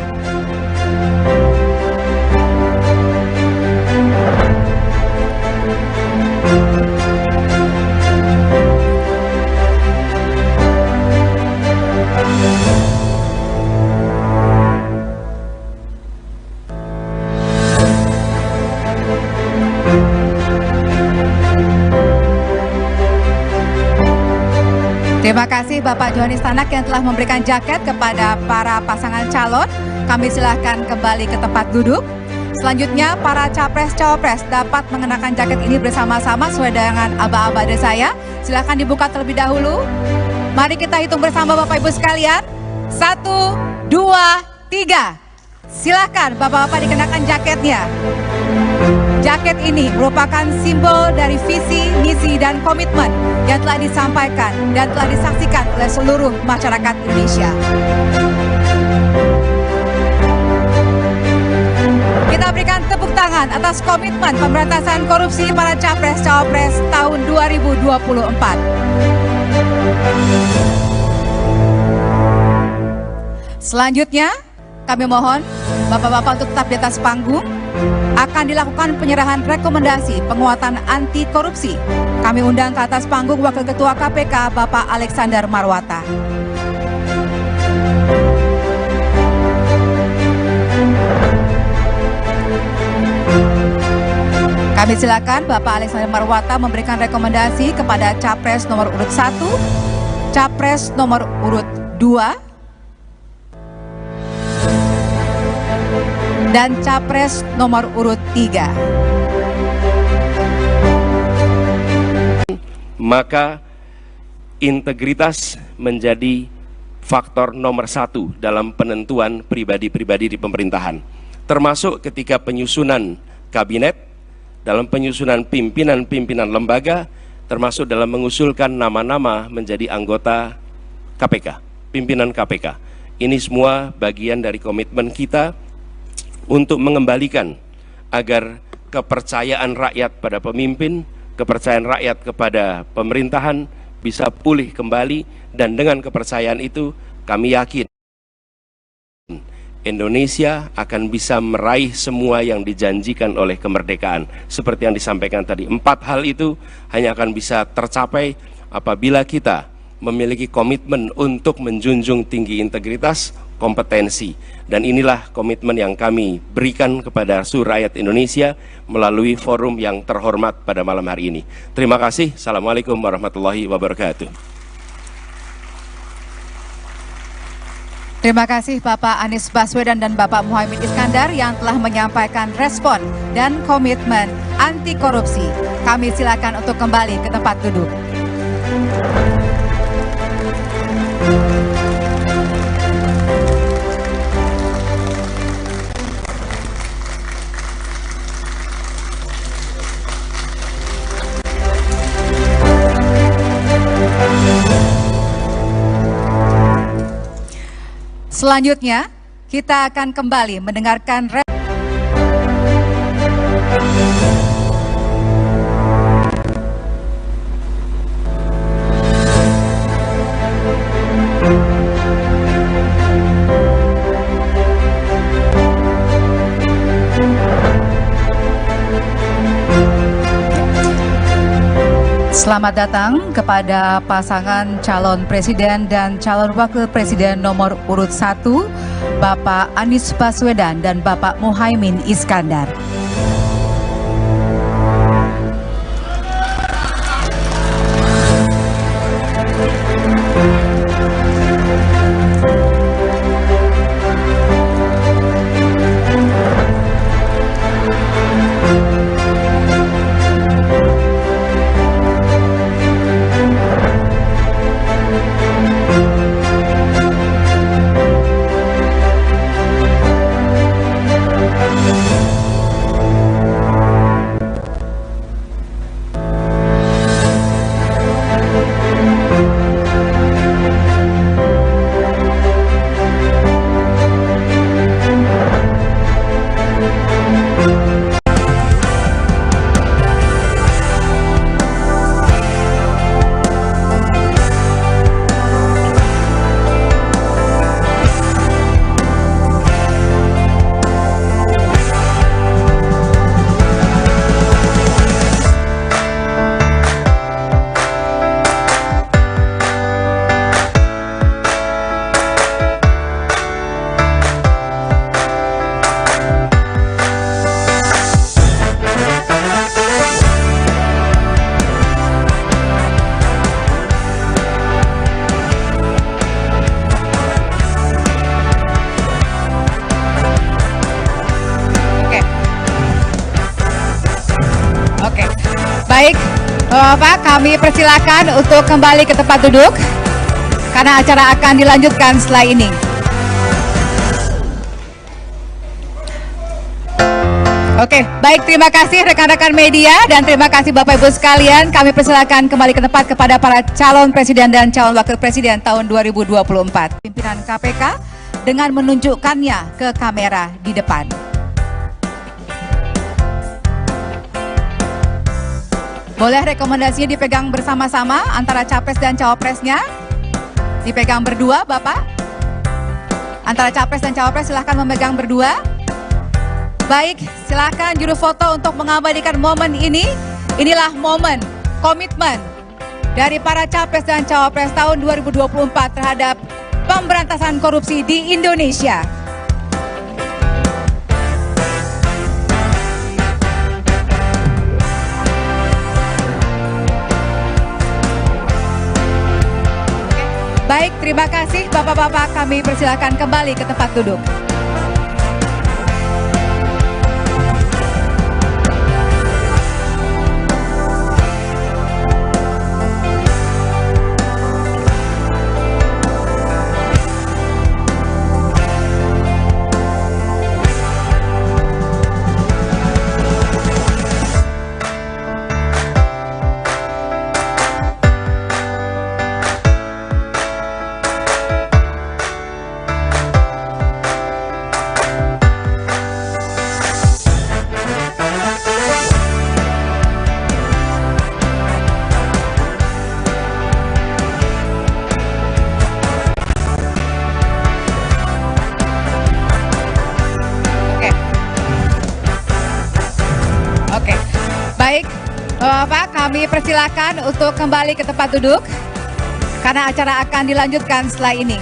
Terima kasih Bapak Johanis Tanak yang telah memberikan jaket kepada para pasangan calon. Kami silahkan kembali ke tempat duduk. Selanjutnya para capres-cawapres dapat mengenakan jaket ini bersama-sama sesuai dengan aba-aba dari saya. Silahkan dibuka terlebih dahulu. Mari kita hitung bersama Bapak Ibu sekalian. 1, 2, 3. Silahkan Bapak-Bapak dikenakan jaketnya. Jaket ini merupakan simbol dari visi, misi, dan komitmen yang telah disampaikan dan telah disaksikan oleh seluruh masyarakat Indonesia. Kita berikan tepuk tangan atas komitmen pemberantasan korupsi para capres-cawapres tahun 2024. Selanjutnya, kami mohon Bapak-Bapak untuk tetap di atas panggung. Akan dilakukan penyerahan rekomendasi penguatan anti korupsi. Kami undang ke atas panggung Wakil Ketua KPK Bapak Alexander Marwata. Kami silakan Bapak Alexander Marwata memberikan rekomendasi kepada Capres nomor urut 1, Capres nomor urut 2, dan Capres nomor urut 3. Maka integritas menjadi faktor nomor 1 dalam penentuan pribadi-pribadi di pemerintahan. Termasuk ketika penyusunan kabinet, dalam penyusunan pimpinan-pimpinan lembaga, termasuk dalam mengusulkan nama-nama menjadi anggota KPK, pimpinan KPK. Ini semua bagian dari komitmen kita untuk mengembalikan agar kepercayaan rakyat pada pemimpin, kepercayaan rakyat kepada pemerintahan bisa pulih kembali, dan dengan kepercayaan itu kami yakin Indonesia akan bisa meraih semua yang dijanjikan oleh kemerdekaan. Seperti yang disampaikan tadi, 4 hal itu hanya akan bisa tercapai apabila kita memiliki komitmen untuk menjunjung tinggi integritas, kompetensi. Dan inilah komitmen yang kami berikan kepada seluruh rakyat Indonesia melalui forum yang terhormat pada malam hari ini. Terima kasih. Assalamualaikum warahmatullahi wabarakatuh. Terima kasih Bapak Anies Baswedan dan Bapak Muhaimin Iskandar yang telah menyampaikan respon dan komitmen anti korupsi. Kami silakan untuk kembali ke tempat duduk. Selanjutnya, kita akan kembali mendengarkan Selamat datang kepada pasangan calon presiden dan calon wakil presiden nomor urut 1, Bapak Anies Baswedan dan Bapak Muhaimin Iskandar. Baik, Bapak, kami persilakan untuk kembali ke tempat duduk karena acara akan dilanjutkan setelah ini. Oke, baik, terima kasih rekan-rekan media dan terima kasih Bapak Ibu sekalian. Kami persilakan kembali ke tempat kepada para calon presiden dan calon wakil presiden tahun 2024. Pimpinan KPK dengan menunjukkannya ke kamera di depan. Boleh rekomendasinya dipegang bersama-sama antara capres dan cawapresnya? Dipegang berdua, Bapak? Antara capres dan cawapres silahkan memegang berdua. Baik, silahkan juru foto untuk mengabadikan momen ini. Inilah momen komitmen dari para capres dan cawapres tahun 2024 terhadap pemberantasan korupsi di Indonesia. Baik, terima kasih Bapak-Bapak, kami persilakan kembali ke tempat duduk. kami persilakan untuk kembali ke tempat duduk karena acara akan dilanjutkan setelah ini.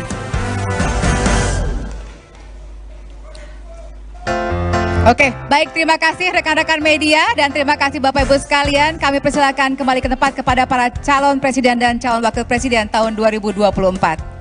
Oke, baik, terima kasih rekan-rekan media dan terima kasih Bapak Ibu sekalian. Kami persilakan kembali ke tempat kepada para calon presiden dan calon wakil presiden tahun 2024.